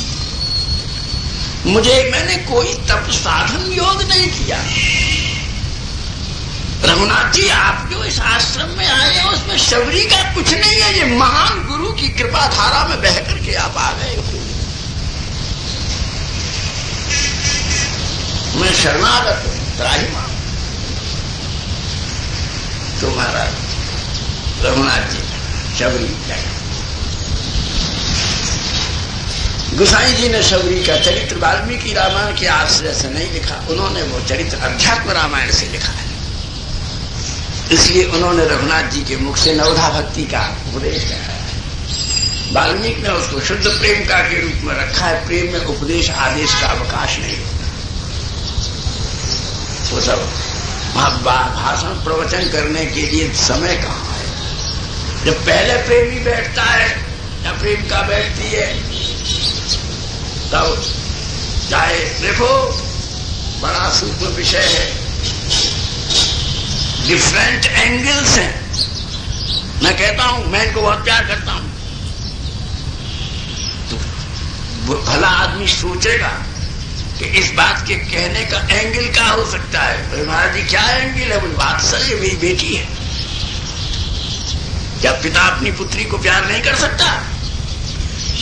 मैंने कोई तप साधन योग नहीं किया। रघुनाथ जी आप जो इस आश्रम में आए हैं उसमें शबरी का कुछ नहीं है, ये महान गुरु की कृपा धारा में बह करके आप आ गए हो। मैं शरणागत हूं, त्राहिमाम। तो महाराज रघुनाथ जी शबरी गोसाई जी ने शबरी का चरित्र वाल्मीकि रामायण के आश्रय से नहीं लिखा, उन्होंने वो चरित्र अध्यात्म रामायण से लिखा है। इसलिए उन्होंने रघुनाथ जी के मुख से नवधा भक्ति का उपदेश दिया है। वाल्मीकि ने उसको शुद्ध प्रेम का के रूप में रखा है। प्रेम में उपदेश आदेश का अवकाश नहीं होता। वो सब भाषण प्रवचन करने के लिए समय कहाँ है। जब पहले प्रेमी बैठता है या प्रेमिका बैठती है तब चाहे देखो बड़ा सूक्ष्म विषय है, डिफरेंट एंगल्स हैं। मैं कहता हूं मैं इनको बहुत प्यार करता हूं, तो भला आदमी सोचेगा कि इस बात के कहने का एंगल क्या हो सकता है। महाराज जी क्या एंगल है? बोले वात्सल्य, मेरी बेटी है। क्या पिता अपनी पुत्री को प्यार नहीं कर सकता?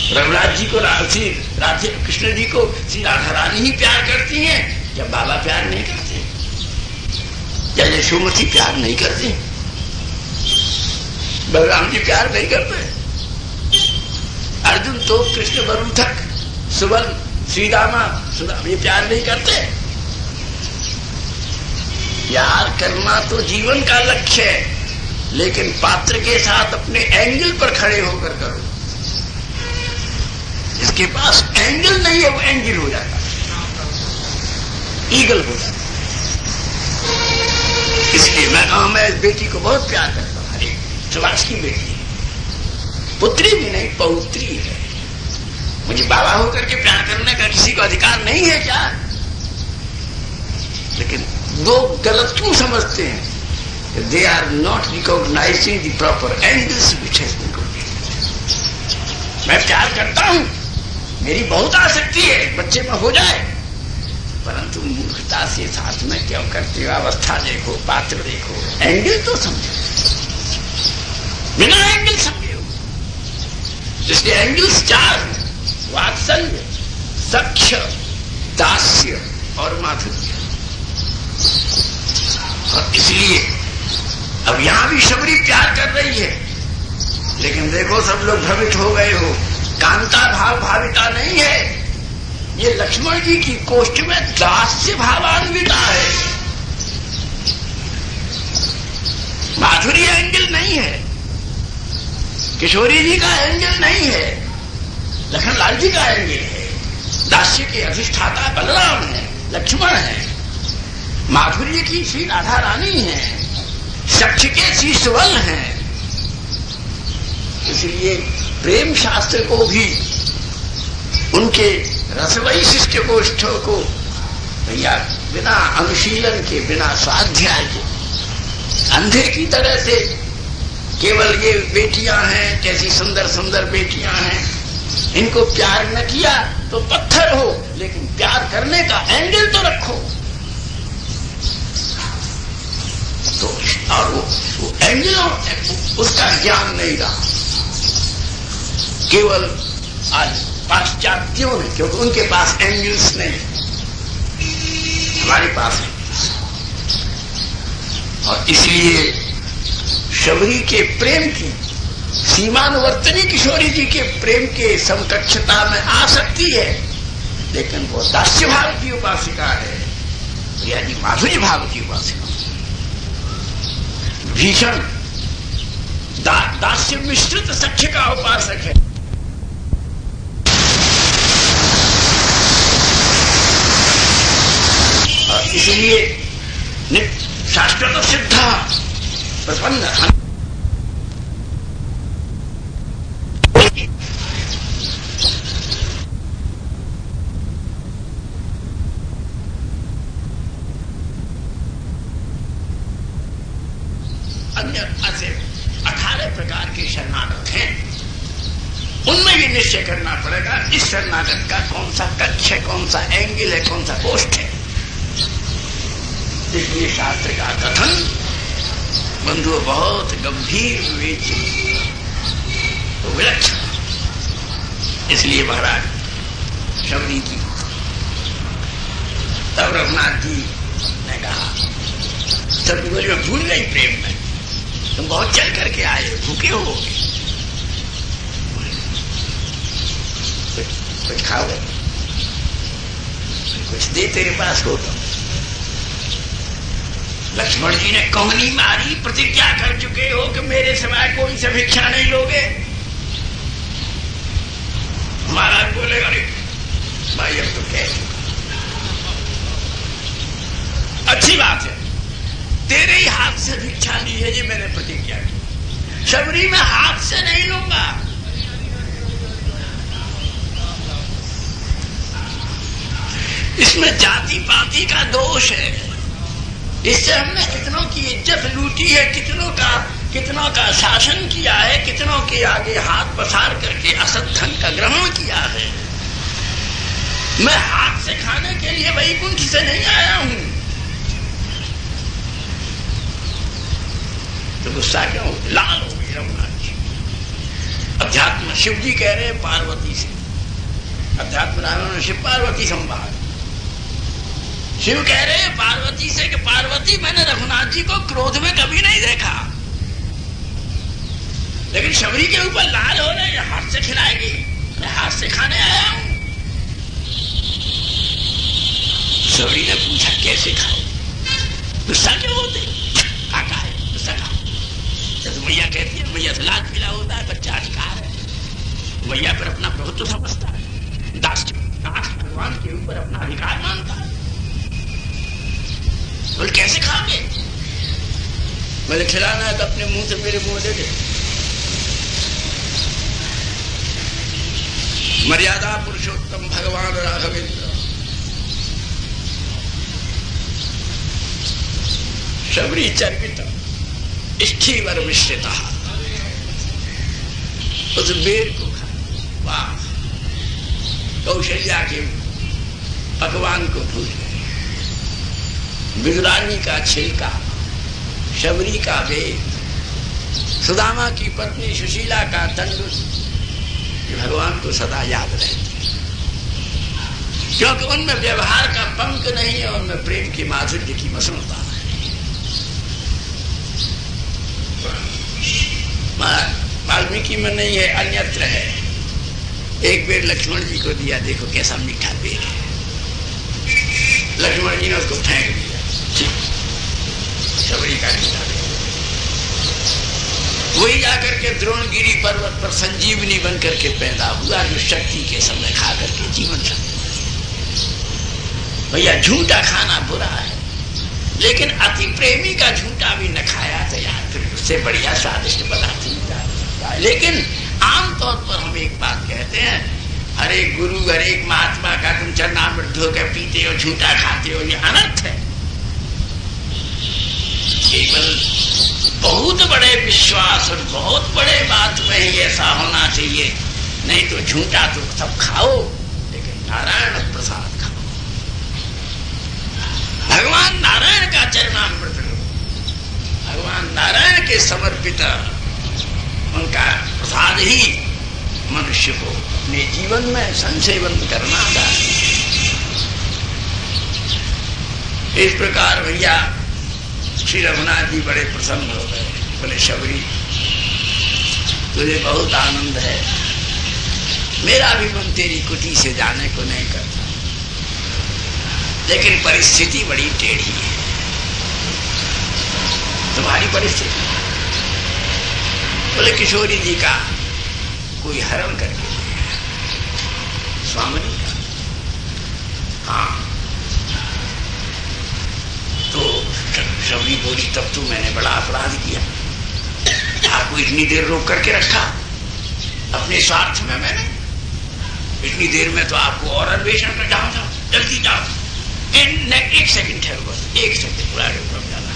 रघुनाथ जी को राधे कृष्ण जी को श्री राधा रानी ही प्यार करती हैं, क्या बाबा प्यार नहीं करते? क्या यशोमती प्यार नहीं करते? बलराम जी प्यार नहीं करते? अर्जुन तो कृष्ण वरुथक सुबल श्री रामा ये प्यार नहीं करते? प्यार करना तो जीवन का लक्ष्य है, लेकिन पात्र के साथ अपने एंगल पर खड़े होकर करो। जिसके पास एंगल नहीं है वो एंगल हो जाता, ईगल हो जाता। इसलिए मैं इस बेटी को बहुत प्यार करता हूं। अरे सुभाष की बेटी है, पुत्री भी नहीं पौत्री है। मुझे बाबा होकर के प्यार करने का किसी को अधिकार नहीं है क्या? लेकिन लोग गलत क्यों समझते हैं? They are not recognising the proper angles which has been given. मैं प्यार करता हूं, मेरी बहुत आसक्ति है बच्चे में हो जाए, परंतु मूर्खता से साथ में क्यों करते हो? अवस्था देखो, पात्र देखो, एंगल तो समझो। बिना एंगल समझे हो, इसलिए एंगल्स चार हैं: वात्सल्य, सख्य, दास्य और माधुर्य। और इसलिए अब यहां भी शबरी प्यार कर रही है, लेकिन देखो सब लोग भ्रमित हो गए हो। कांता भाव भाविता नहीं है, ये लक्ष्मण जी की कोष्ठ में दास्य भावान्विता है। माधुरी एंगल नहीं है, किशोरी जी का एंगल नहीं है, लखनलाल जी का एंगल है। दास्य के अधिष्ठाता बलराम है, लक्ष्मण है। माधुर्य की श्री राधा रानी है, सख्य के श्री सुबल हैं। इसलिए प्रेम शास्त्र को भी उनके रसवई शिष्ट गोष्ठों को भैया बिना अनुशीलन के, बिना स्वाध्याय के, अंधे की तरह से केवल ये बेटियां हैं, कैसी सुंदर सुंदर बेटियां हैं, इनको प्यार न किया तो पत्थर हो, लेकिन प्यार करने का एंगल तो रखो। तो और वो एंगलों उसका ज्ञान नहीं रहा। केवल आज पाश्चात्यों ने, क्योंकि उनके पास एंगल्स नहीं, हमारे पास है, और इसलिए शबरी के प्रेम की, सीमानुवर्तनी किशोरी जी के प्रेम के समकक्षता में आ सकती है, लेकिन वो दास्य भाव की उपासिका है, यानी माधुर्य भाव की उपासिका। भीषण दास्य मिश्रित सख्य का उपासक है। और इसलिए शाश्वत सिद्धा प्रसन्न अन्य ऐसे 18 प्रकार के शरणागत हैं। उनमें ये निश्चय करना पड़ेगा इस शरणागत का कौन सा कक्ष है, कौन सा एंगल है, कौन सा पोस्ट है। इसलिए शास्त्र का कथन बंधुओं बहुत गंभीर विवेचन तो विलक्षण। इसलिए महाराज शबरी की तब रघुनाथ जी ने कहा, सब बोली मैं भूल गई प्रेम में, तुम बहुत चल करके आए, भूखे हो, कुछ खाओगे, कुछ दे तेरे पास हो तो। लक्ष्मण जी ने कोहनी मारी, प्रतिज्ञा कर चुके हो कि मेरे सिवाय कोई से भिक्षा नहीं लोगे। महाराज बोले अरे भाई अब तो कह चुका, अच्छी बात है, तेरे ही हाथ से भिक्षा ली है, ये मैंने प्रतिज्ञा की, शबरी में हाथ से नहीं लूंगा। इसमें जाति पाति का दोष है, इससे हमने कितनों की इज्जत लूटी है, कितनों का शासन किया है, कितनों के आगे हाथ पसार करके असत धन का ग्रहण किया है। मैं हाथ से खाने के लिए वैकुंठ से नहीं आया हूं। तो गुस्सा क्यों, लाल हो गई रघुनाथ जी। अध्यात्म शिव जी कह रहे हैं पार्वती से, अध्यात्म रामायण शिव पार्वती संवाद। शिव कह रहे हैं पार्वती से कि पार्वती मैंने रघुनाथ जी को क्रोध में कभी नहीं देखा, लेकिन शबरी के ऊपर लाल हो रहे हैं, हाथ से खिलाएगी, मैं हाथ से खाने आया हूं। शबरी ने पूछा कैसे खाओ, गुस्सा क्यों होते, काका है गुस्सा खाओ। तो मैया कहती है मैया से लाल पीला होता है, बच्चा अधिकार है, मैया पर अपना प्रभुत्व समझता है, दास भगवान के ऊपर अपना अधिकार मानता है। बोल कैसे खाओगे, मैंने खिलाना है तो अपने मुंह से मेरे मुंह दे दे। मर्यादा पुरुषोत्तम भगवान राघवेंद्र। शबरी चर्वित स्थिवर मिश्रिता, उस बेर को खा, वाह, कौशल्या के पकवान को भूल गए। बिगरानी का छिलका, शबरी का वेद, सुदामा की पत्नी सुशीला का दंड, भगवान को सदा याद रहती, क्योंकि उनमें व्यवहार का पंख नहीं है, उनमें प्रेम की माधुर्य की मसनता है। वाल्मीकि में नहीं है, अन्यत्र है। एक बेर लक्ष्मण जी को दिया, देखो कैसा मीठा बेर है। लक्ष्मण जी ने उसको फेंक दिया, शबरी का मीठा बेर। वही जाकर के द्रोणगिरी पर्वत पर संजीवनी बनकर के पैदा हुआ, जो शक्ति के समय खा करके जीवन शक्ति। भैया झूठा खाना बुरा है, लेकिन अति प्रेमी का झूठा भी न खाया तो यार फिर उससे बढ़िया स्वादिष्ट पदार्थ नहीं जा सकता है। लेकिन आमतौर पर हम एक बात कहते हैं हर एक गुरु हर एक महात्मा का तुम चरणामृत धोकर पीते हो, झूठा खाते हो, ये अनर्थ है। केवल बहुत बड़े विश्वास और बहुत बड़े बात में ही ऐसा होना चाहिए, नहीं तो झूठा तो सब खाओ लेकिन नारायण प्रसाद खाओ, भगवान नारायण का चरणामृत लो, भगवान नारायण के समर्पित उनका प्रसाद ही मनुष्य को अपने जीवन में संसेवन करना चाहिए। इस प्रकार भैया श्री रघुनाथ जी बड़े प्रसन्न हो गए, बोले शबरी तुझे बहुत आनंद है, मेरा भी मन तेरी कुटी से जाने को नहीं करता, लेकिन परिस्थिति बड़ी टेढ़ी है। तुम्हारी परिस्थिति? बोले किशोरी जी का कोई हरण करके स्वामी का। हाँ, तो शबरी बोली तब तो मैंने बड़ा अपराध किया, आपको इतनी देर रोक करके रखा अपने स्वार्थ में, मैंने इतनी देर में तो आपको और अन्वेषण कर, जाओ जाओ जल्दी जाओ, एक सेकंड ठहरो, बस एक सेकंड पूरा रुक जाना।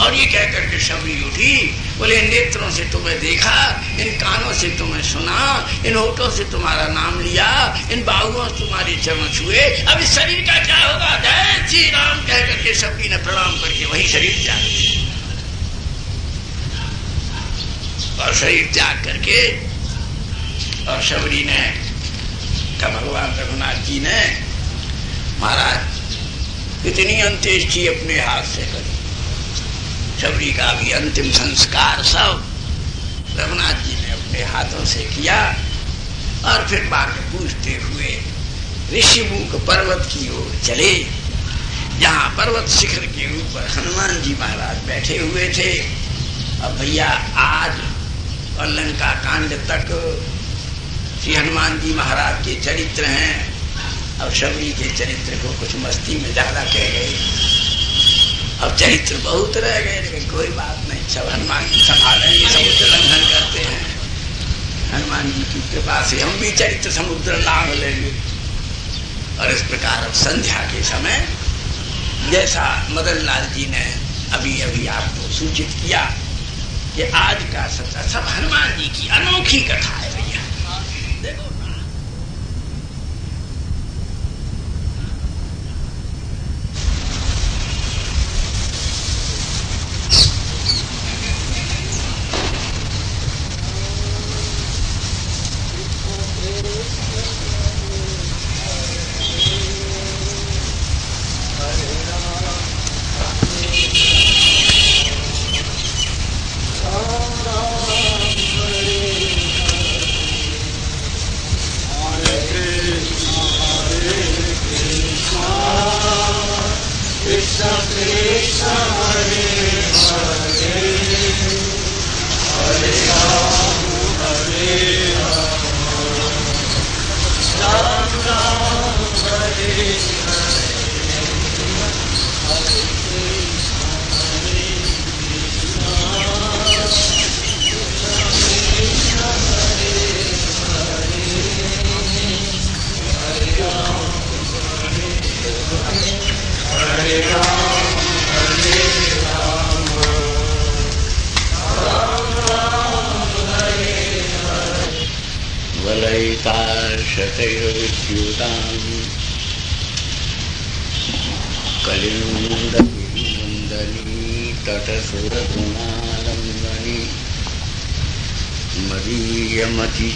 और ये कह करके शबरी उठी, बोले नेत्रों से तुम्हें देखा, इन कानों से तुम्हें सुना, इन होठों से तुम्हारा नाम लिया, इन बाहुओं से तुम्हारे चरण छुए, अब इस शरीर का क्या होगा? जय श्री राम कह करके शबरी ने प्रणाम करके वही शरीर त्याग दिया। और शरीर त्याग करके और शबरी ने का भगवान रघुनाथ जी ने महाराज इतनी अंत्येष्टि अपने हाथ से करी, शबरी का भी अंतिम संस्कार सब रघुनाथ जी ने अपने हाथों से किया। और फिर मार्ग पूछते हुए ऋषिमुख पर्वत की ओर चले, जहाँ पर्वत शिखर के ऊपर हनुमान जी महाराज बैठे हुए थे। अब भैया आज और लंका कांड तक श्री हनुमान जी महाराज के चरित्र हैं, और शबरी के चरित्र को कुछ मस्ती में ज्यादा कह गए, अब चरित्र बहुत रह गए, लेकिन कोई बात नहीं, सब हनुमान जी संभालेंगे। समुद्र लंघन करते हैं, हनुमान जी की कृपा से हम भी चरित्र समुद्र लांघ लेंगे। और इस प्रकार अब संध्या के समय जैसा मदन लाल जी ने अभी अभी आपको सूचित किया कि आज का सत्य सब हनुमान जी की अनोखी कथा है भैया। देखो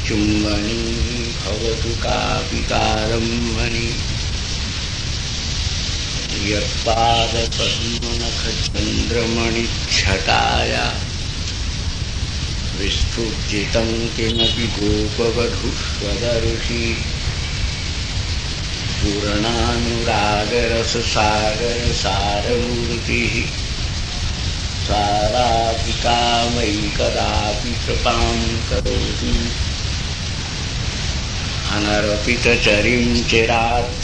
चुम्बनी भवतु कापिकारम्भनि यत्पादपद्मनखचन्द्रमणिच्छटाया विस्फुजितं किमपि गोपवधूष्वदर्शी पूर्णानुरागरससागरसारमूर्तिः साराधिका मयि कदापि कृपां करोति। अनर्पितचरिं चिरात्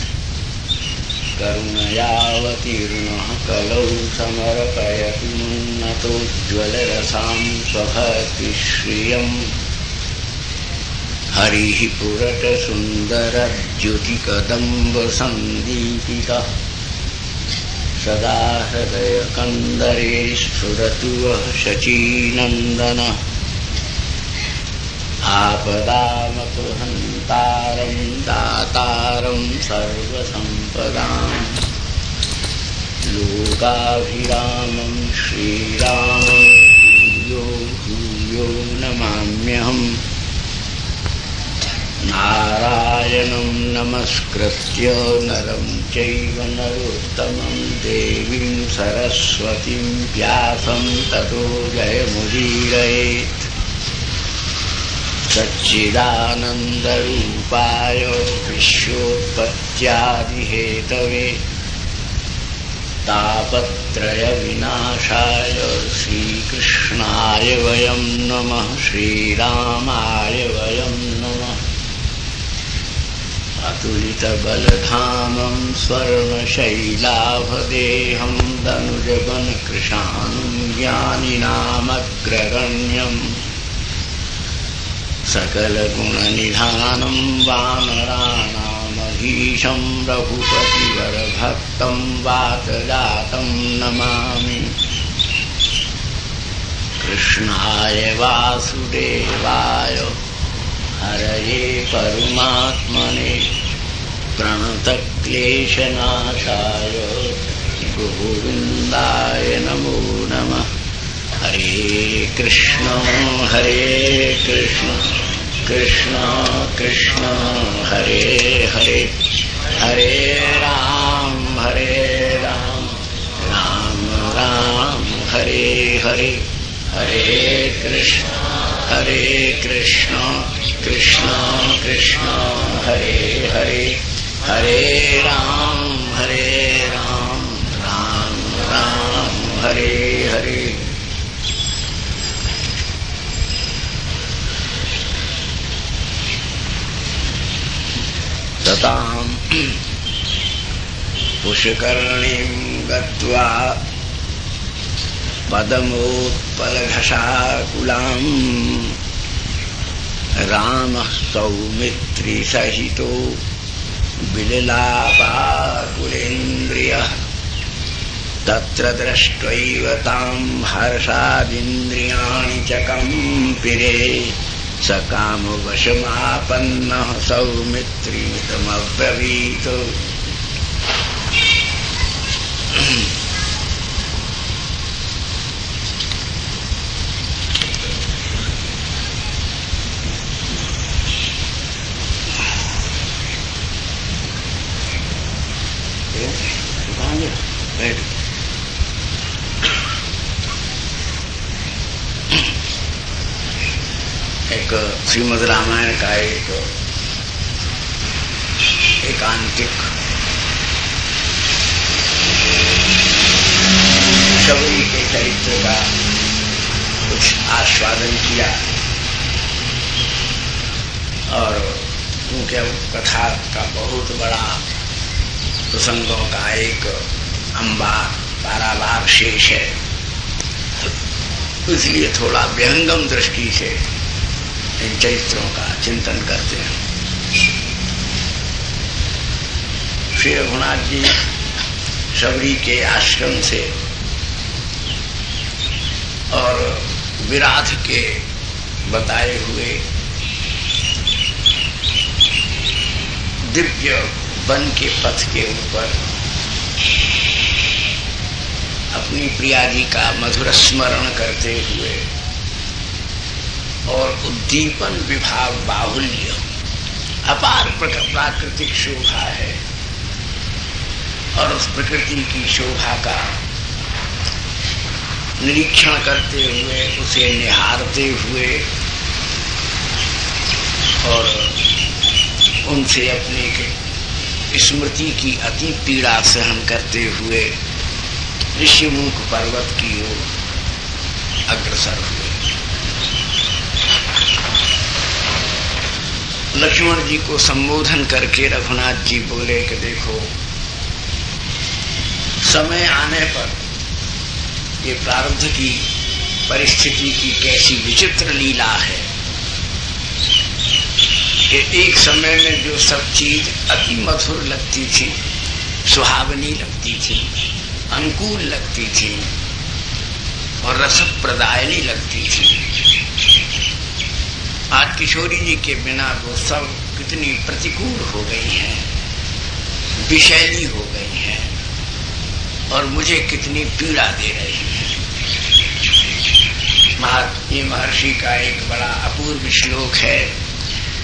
करुणयावतीर्णः कलौ समर्पयतु मुन्नतोज्ज्वलरसां स्वभक्तिश्रियम्। हरि पुरट सुंदर ज्योति कदम्ब संदीपिका सदा हृदय कंदरे स्फुरतु शचीनंदन आपदामपहंतारं दातारं सर्वसंपदां लोकाभिरामं श्रीरामं भूयो भूयो नमाम्यहम् नारायणं नमस्कृत्य नरं चैव नरोत्तमं देवीं सरस्वतीं व्यासं ततो जयमुदीरयेत् सच्चिदानन्दरूपाय विश्वोत्पत्त्यादिहेतवे तापत्रयविनाशाय श्रीकृष्णाय वयं नमः श्रीरामाय वयं नमः अतुलितबलधामं स्वर्णशैलाभदेहं दनुजवनकृशानुं ज्ञानिनामग्रगण्यम् सकलगुणनिधानं वानराणामधीशं रघुपतिवरभक्तं वातजातं नमामि कृष्णाय वासुदेवाय हरये परमात्मने प्रणतक्लेशनाशाय गोविन्दाय नमो नमः। हरे कृष्ण कृष्ण कृष्ण हरे हरे हरे राम राम राम हरे हरे हरे कृष्ण कृष्ण कृष्ण हरे हरे हरे राम राम राम हरे हरे। ततां पुष्करणीं गत्वा पदमोत्पलघषाकुलां रामः सौमित्रिसहितो विललापाकुलेन्द्रियः तत्र दृष्ट्वैव तां हर्षादिन्द्रियाणि च कम्पिरे सकामवशमापन्नः सौमित्रिमितमब्रवीत् एक श्रीमद् रामायण का एक एकांतिक शबरी के चरित्र का कुछ आस्वादन किया और उनके कथा का बहुत बड़ा प्रसंगों का एक अंबार पारावार शेष है, इसलिए थोड़ा व्यंगम दृष्टि से इन चरित्रों का चिंतन करते हैं। श्री रघुनाथ जी शबरी के आश्रम से और विराध के बताए हुए दिव्य वन के पथ के ऊपर अपनी प्रिया जी का मधुर स्मरण करते हुए और उद्दीपन विभाव बाहुल्य अपार प्राकृतिक शोभा है और उस प्रकृति की शोभा का निरीक्षण करते हुए उसे निहारते हुए और उनसे अपने स्मृति की अति पीड़ा सहन करते हुए ऋषिमुख पर्वत की ओर अग्रसर हुए। लक्ष्मण जी को संबोधन करके रघुनाथ जी बोले कि देखो, समय आने पर ये प्रारब्ध की परिस्थिति की कैसी विचित्र लीला है। कि एक समय में जो सब चीज अति मधुर लगती थी, सुहावनी लगती थी, अनुकूल लगती थी और रसप्रदायनी लगती थी, आज किशोरी जी के बिना वो सब कितनी प्रतिकूल हो गई हैं, विषैली हो गई हैं और मुझे कितनी पीड़ा दे रही है। ये महर्षि का एक बड़ा अपूर्व श्लोक है,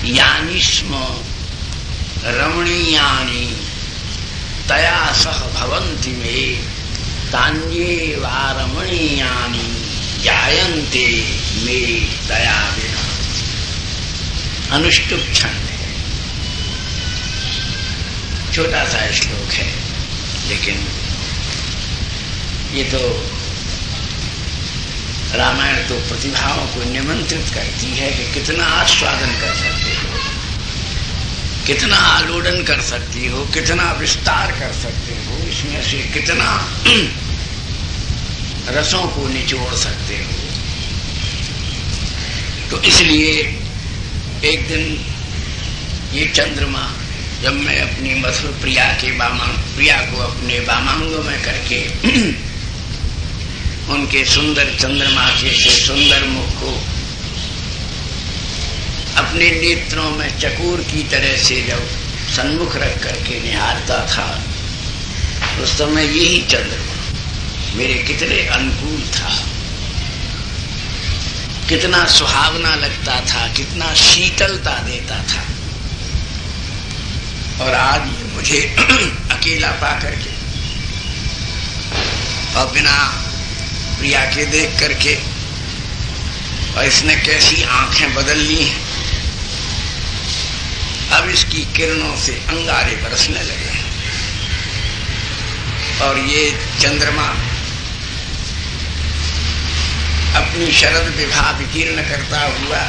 यानि स्म रमणीयानि तया सह भवन्ति मे तान्येवा रमणीयानि जायन्ते मे तया विना। अनुष्टुप छंद है, छोटा सा श्लोक है, लेकिन ये तो रामायण तो प्रतिभाओं को निमंत्रित करती है कि कितना आस्वादन कर सकते हो, कितना आलोडन कर सकती हो, कितना विस्तार कर सकते हो, इसमें से कितना रसों को निचोड़ सकते हो। तो इसलिए एक दिन ये चंद्रमा जब मैं अपनी मधुर प्रिया को अपने वामांगों में करके उनके सुंदर चंद्रमा के से सुंदर मुख को अपने नेत्रों में चकोर की तरह से जब सन्मुख रख करके निहारता था, उस समय यही चंद्रमा मेरे कितने अनुकूल था, कितना सुहावना लगता था, कितना शीतलता देता था। और आज ये मुझे अकेला पा करके और बिना प्रिया के देख करके, और इसने कैसी आंखें बदल ली हैं, अब इसकी किरणों से अंगारे बरसने लगे हैं। और ये चंद्रमा अपनी शरद विभा विकीर्ण करता हुआ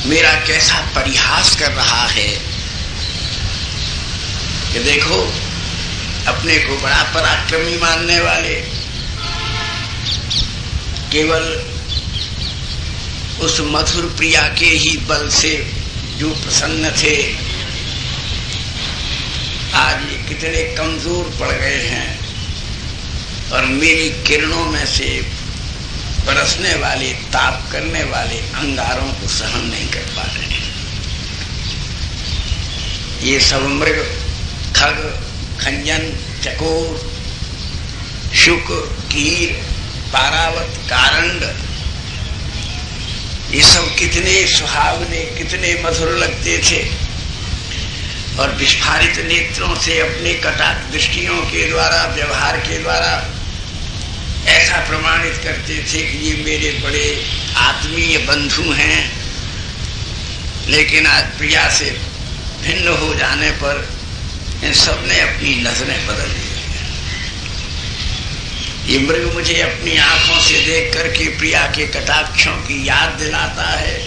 मेरा कैसा परिहास कर रहा है कि देखो, अपने को बड़ा पराक्रमी मानने वाले केवल उस मधुर प्रिया के ही बल से जो प्रसन्न थे, आज ये कितने कमजोर पड़ गए हैं और मेरी किरणों में से बरसने वाले, ताप करने वाले अंगारों को सहन नहीं कर पा रहे। ये सब मृग, खग, खंजन, चकोर, शुक, कीर, पारावत, कारंड, ये सब कितने सुहावने, कितने मधुर लगते थे और विस्फारित नेत्रों से अपने कटाक्ष दृष्टियों के द्वारा, व्यवहार के द्वारा ऐसा प्रमाणित करते थे कि ये मेरे बड़े आत्मीय बंधु हैं। लेकिन आज प्रिया से भिन्न हो जाने पर इन सब ने अपनी नजरें बदल ली। ये मृग मुझे अपनी आंखों से देख करके प्रिया के कटाक्षों की याद दिलाता है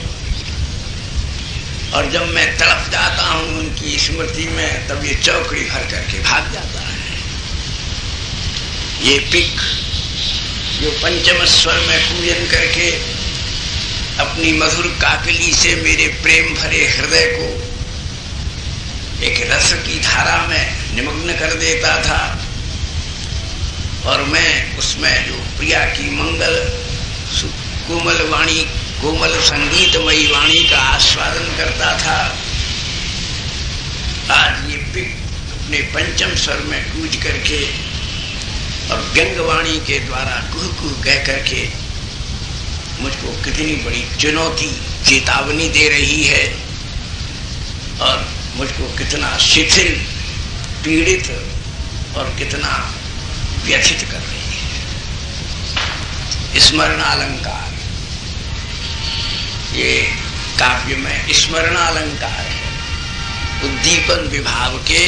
और जब मैं तड़प जाता हूं उनकी स्मृति में, तब ये चौकड़ी भर करके भाग जाता है। ये पिक जो पंचम स्वर में पूजन करके अपनी मधुर काकली से मेरे प्रेम भरे हृदय को एक रस की धारा में निमग्न कर देता था और मैं उसमें जो प्रिया की मंगल कोमल वाणी, कोमल संगीतमयी वाणी का आस्वादन करता था, आज ये पिक अपने पंचम स्वर में कूज करके और गंगवाणी के द्वारा कुह कुह कह करके मुझको कितनी बड़ी चुनौती, चेतावनी दे रही है और मुझको कितना शिथिल, पीड़ित और कितना व्यथित कर रही है। स्मरणालंकार, ये काव्य में स्मरणालंकार है, उद्दीपन विभाव के,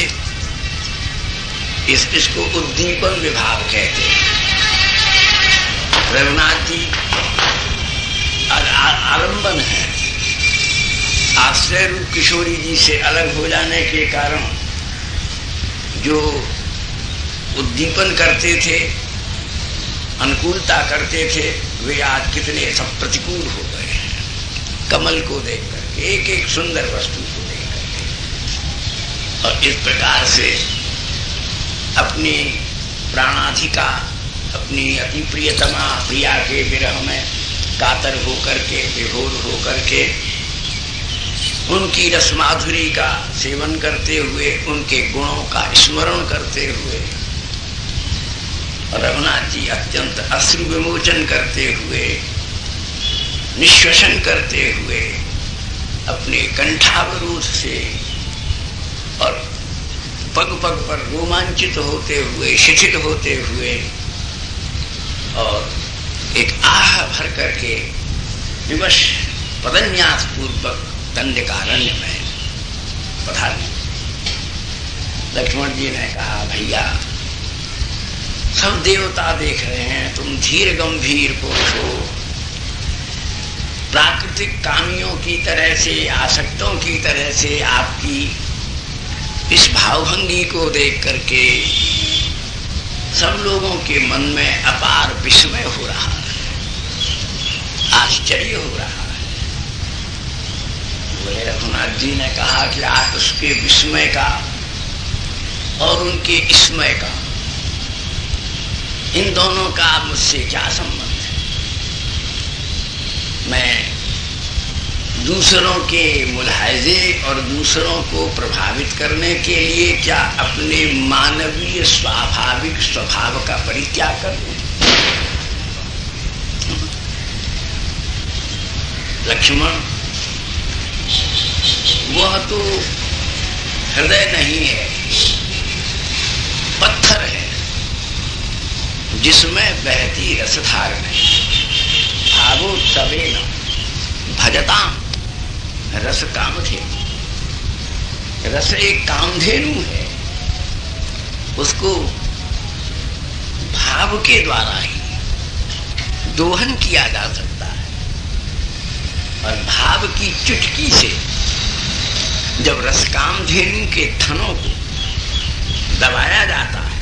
इसको उद्दीपन विभाव कहते हैं। रघुनाथ जी आलंबन है, आश्रय रूप किशोरी जी से अलग हो जाने के कारण जो उद्दीपन करते थे, अनुकूलता करते थे, वे आज कितने सब प्रतिकूल हो गए हैं। कमल को देख करके, एक एक सुंदर वस्तु को देख करके, और इस प्रकार से अपनी प्राणाधिका, अपनी अति प्रियतमा प्रिया के विरह में कातर होकर के, विभोर होकर के, उनकी रसमाधुरी का सेवन करते हुए, उनके गुणों का स्मरण करते हुए, रघुनाथ जी अत्यंत अश्रु विमोचन करते हुए, निश्वसन करते हुए, अपने कंठावरोध से और पग पग पर रोमांचित होते हुए, शिथिल होते हुए, और एक आह भर करके विवश पदन्यास पूर्वक दंडकारण्य में पधारे। लक्ष्मण जी ने कहा, भैया सब देवता देख रहे हैं, तुम धीर गंभीर पुरुष हो, प्राकृतिक कामियों की तरह से, आसक्तों की तरह से आपकी इस भावभंगी को देख करके सब लोगों के मन में अपार विस्मय हो रहा है, आश्चर्य हो रहा है। बोले रघुनाथ जी ने कहा कि आप उसके विस्मय का और उनके स्मय का, इन दोनों का मुझसे क्या संबंध है? मैं दूसरों के मुलाहिजे और दूसरों को प्रभावित करने के लिए क्या अपने मानवीय स्वाभाविक स्वभाव का परित्याग कर दूं? लक्ष्मण, वह तो हृदय नहीं है, पत्थर है जिसमें बहती रसधार नहीं। भावो तवे न भजताम रस कामधेनु। रस एक कामधेनु है, उसको भाव के द्वारा ही दोहन किया जा सकता है, और भाव की चुटकी से जब रस कामधेनु के थनों को दबाया जाता है,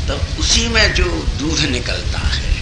तब उसी में जो दूध निकलता है